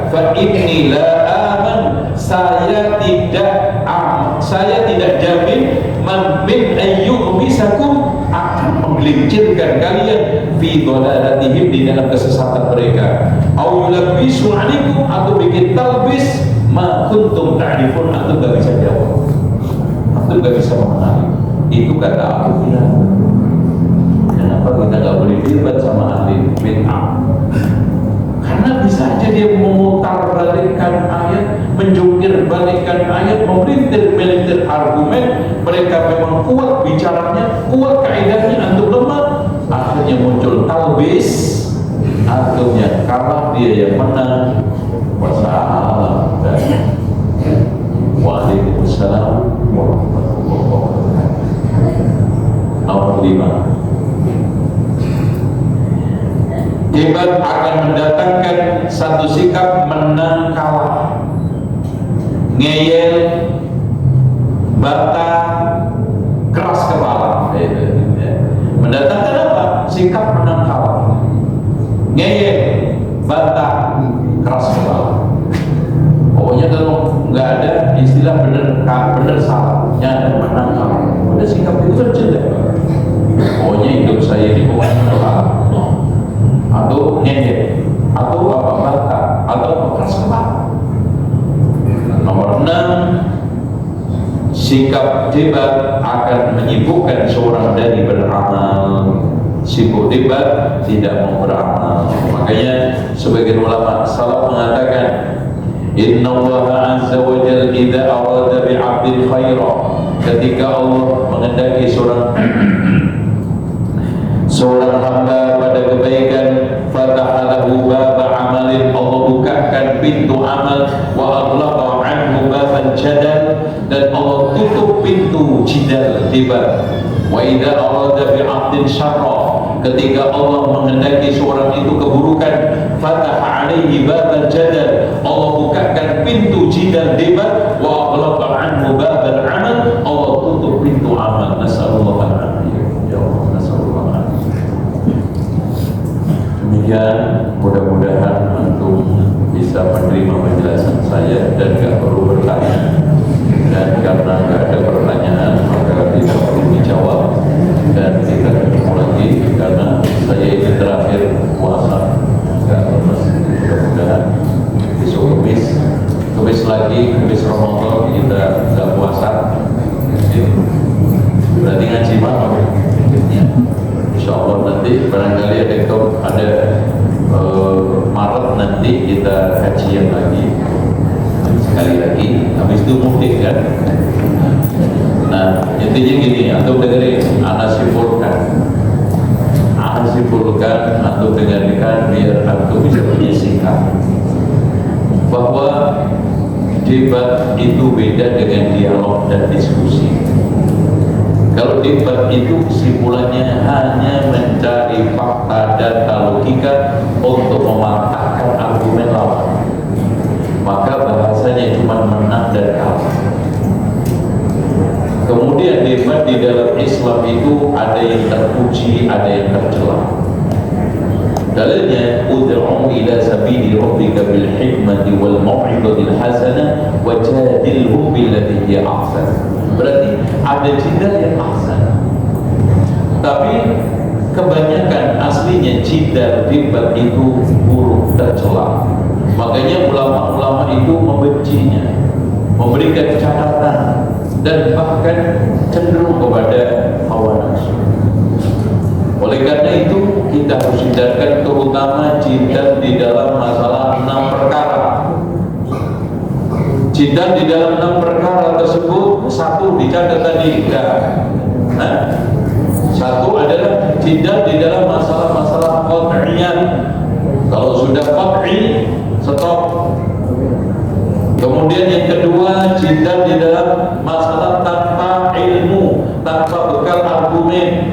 fa inni la aman, saya tidak jamin man min ayyuhmisakum akan menggelincirkan kalian fi dhalalatihim, di dalam kesesatan mereka, au yulabbisu alaikum, atau bikin talbis ma kuntum ta'rifun, atau gak bisa jawab, atau gak bisa mengenali. Itu kata aku ya. Kenapa kita gak boleh debat sama ahli bid'ah? Karena bisa aja dia memutar balikkan ayat, menjungkir balikkan ayat, memelintir argumen. Mereka memang kuat bicaranya, kuat kaidahnya, antum lemah, akhirnya muncul talbis, akhirnya kalah dia yang menang. Wassalam. Waalaikumsalam warahmatullahi wabarakatuh. Nomor 5, debat akan mendatangkan satu sikap menang kalah, ngeyel, bantah, keras kepala. Mendatangkan apa? Sikap menang kalah, ngeyel, bantah, keras kepala. Pokoknya kalau nggak ada istilah benar salah, yang ada menang kalah. Udah sikap itu kan jelek. Pokoknya hidup saya ini pokoknya kalah, atau ngeyel, atau apa, bantah, atau keras kepala. Nomor 6, sikap debat akan menyibukkan seorang dari beramal. Sibuk debat, tidak mau beramal. Makanya sebagian ulama salaf mengatakan, Inna Allah azza wa jalla idza arada bi'abdin khaira, ketika Allah mengendaki seorang hamba pada kebaikan, fatahalahu baba amalin, Allah bukakan pintu amal, wa aghlaqa anhu baban jadal, dan Allah tutup pintu jidal, debat. Wa idza arada bi'abdin syarra, ketika Allah menghendaki seorang itu keburukan, fataha alaihi baban jadal, Allah bukakan pintu jidal, debat. Wa aghlaqa anhu baban amal, Allah tutup pintu amal. Nasallallahu alaihi wasallam. Demikian, mudah-mudahan antum bisa menerima penjelasan saya dan gak perlu bertanya. Dan karena gak ada pertanyaan, maka tidak perlu dijawab. Dan kita ketemu lagi, karena saya ini terakhir puasa, gak lemes. Mudah-mudahan besok Kamis lagi, Kamis Ramadan kita gak puasa. Berarti ngaji malam. InsyaAllah nanti barangkali ada Maret nanti kita kajian lagi sekali lagi, habis itu mudik kan. Nah intinya gini, antum dengerin, ana simpulkan, antum dengarkan biar antum bisa punya sikap bahwa debat itu beda dengan dialog dan diskusi. Kalau debat itu kesimpulannya hanya mencari fakta, data, logika untuk mematahkan argumen lawan, maka bahasanya cuma menang dan kalah. Kemudian debat di dalam Islam itu ada yang terpuji, ada yang tercela. Dalilnya, ud'u ila sabili rabbika bil hikmati wal mau'izatil hasanah wajadilhum billati hiya ahsan. Berarti ada jidal yang ahsan, tapi kebanyakan aslinya jidal debat itu buruk, tercela. Makanya ulama-ulama itu membencinya, memberikan catatan, dan bahkan cenderung kepada hawa nafsu. Oleh karena itu kita harus hindarkan terutama jidal di dalam masalah 6 perkara. Jidal di dalam 6 perkara tersebut, satu dicatat tadi, satu adalah jidal di dalam masalah-masalah qat'iyah. Kalau sudah qat'i, stop. Kemudian yang kedua, jidal di dalam masalah tanpa ilmu, tanpa bekal argumen.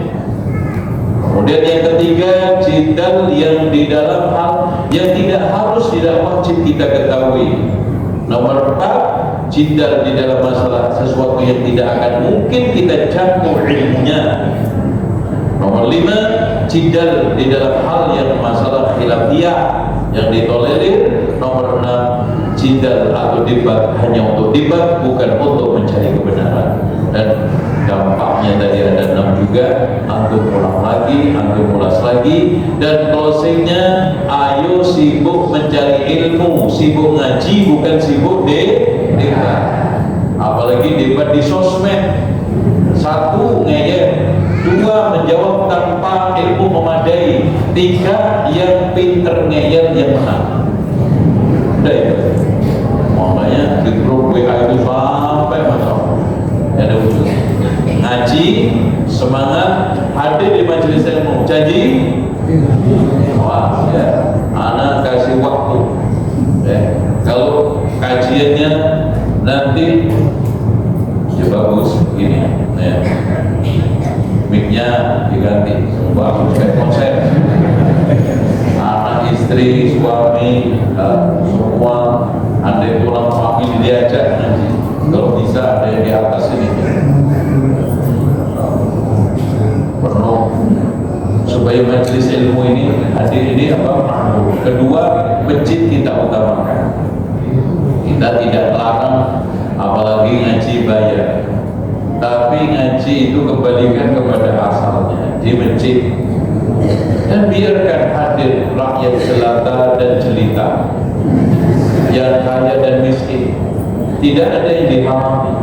Kemudian yang ketiga, jidal yang di dalam hal yang tidak harus, tidak wajib kita ketahui. Nomor 4, jidal di dalam masalah sesuatu yang tidak akan mungkin kita jangkau ilmunya. Nomor 5, jidal di dalam hal yang masalah khilafiyah yang ditolerir. Nomor 6, jidal atau debat hanya untuk debat, bukan untuk mencari kebenaran. Dan dampaknya tadi ada 6 juga. Antum ulang lagi, antum ulas lagi. Dan closingnya, ayo sibuk mencari ilmu, sibuk ngaji, bukan sibuk debat. Apalagi debat di sosmed. 1, ngeyel. 2, menjawab tanpa ilmu memadai. 3, yang pinter ngeyel yang menang. Udah itu. Makanya di grup WA itu sampai masalah ada ujung. Ngaji, semangat, hadir di majelis ilmu. Janji? Wah, ya. Anak kasih waktu. Ya. Kalau kajiannya nanti ya bagus gini. Ya. Mic-nya diganti. Bagus kayak konser. Anak, istri, suami, semua ada yang pulang famili diajak nanti. Kalau bisa ada yang di atas ini penuh supaya majelis ilmu ini hadir ini makmur. Kedua, masjid kita utamakan. Kita tidak larang, apalagi ngaji bayar. Tapi ngaji itu kembalikan kepada asalnya di masjid. Dan biarkan hadir rakyat jelata dan jelita, yang kaya dan miskin. Tidak ada yang dihalangi.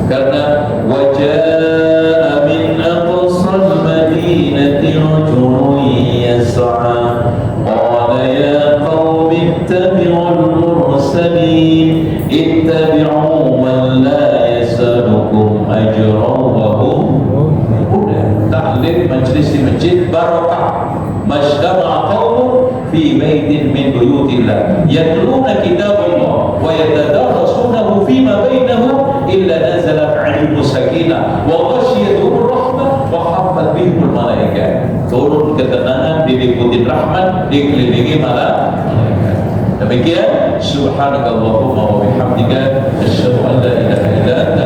Karena wajah min aqsal madinati rajulun yas'a qala ya qaumi ittabi'ul mursalin ittabi'u man la yasalukum ajran wa hum muhtadun. Ta'lim majlis di masjid barakah. Majtama'a qaumun fi baitin min buyutillah yatluna kitaballah wa yatadarasunahu fima bainahum illa nazalat 'alaihim sakinah wa ghasyiyatuhum rahmah wa haffat bihim malaikah. Turun ketenangan, diliputi rahmat, dikelilingi malaikat. Demikian, subhanakallahumma wa bihamdika asyhadu an la ilaha illa anta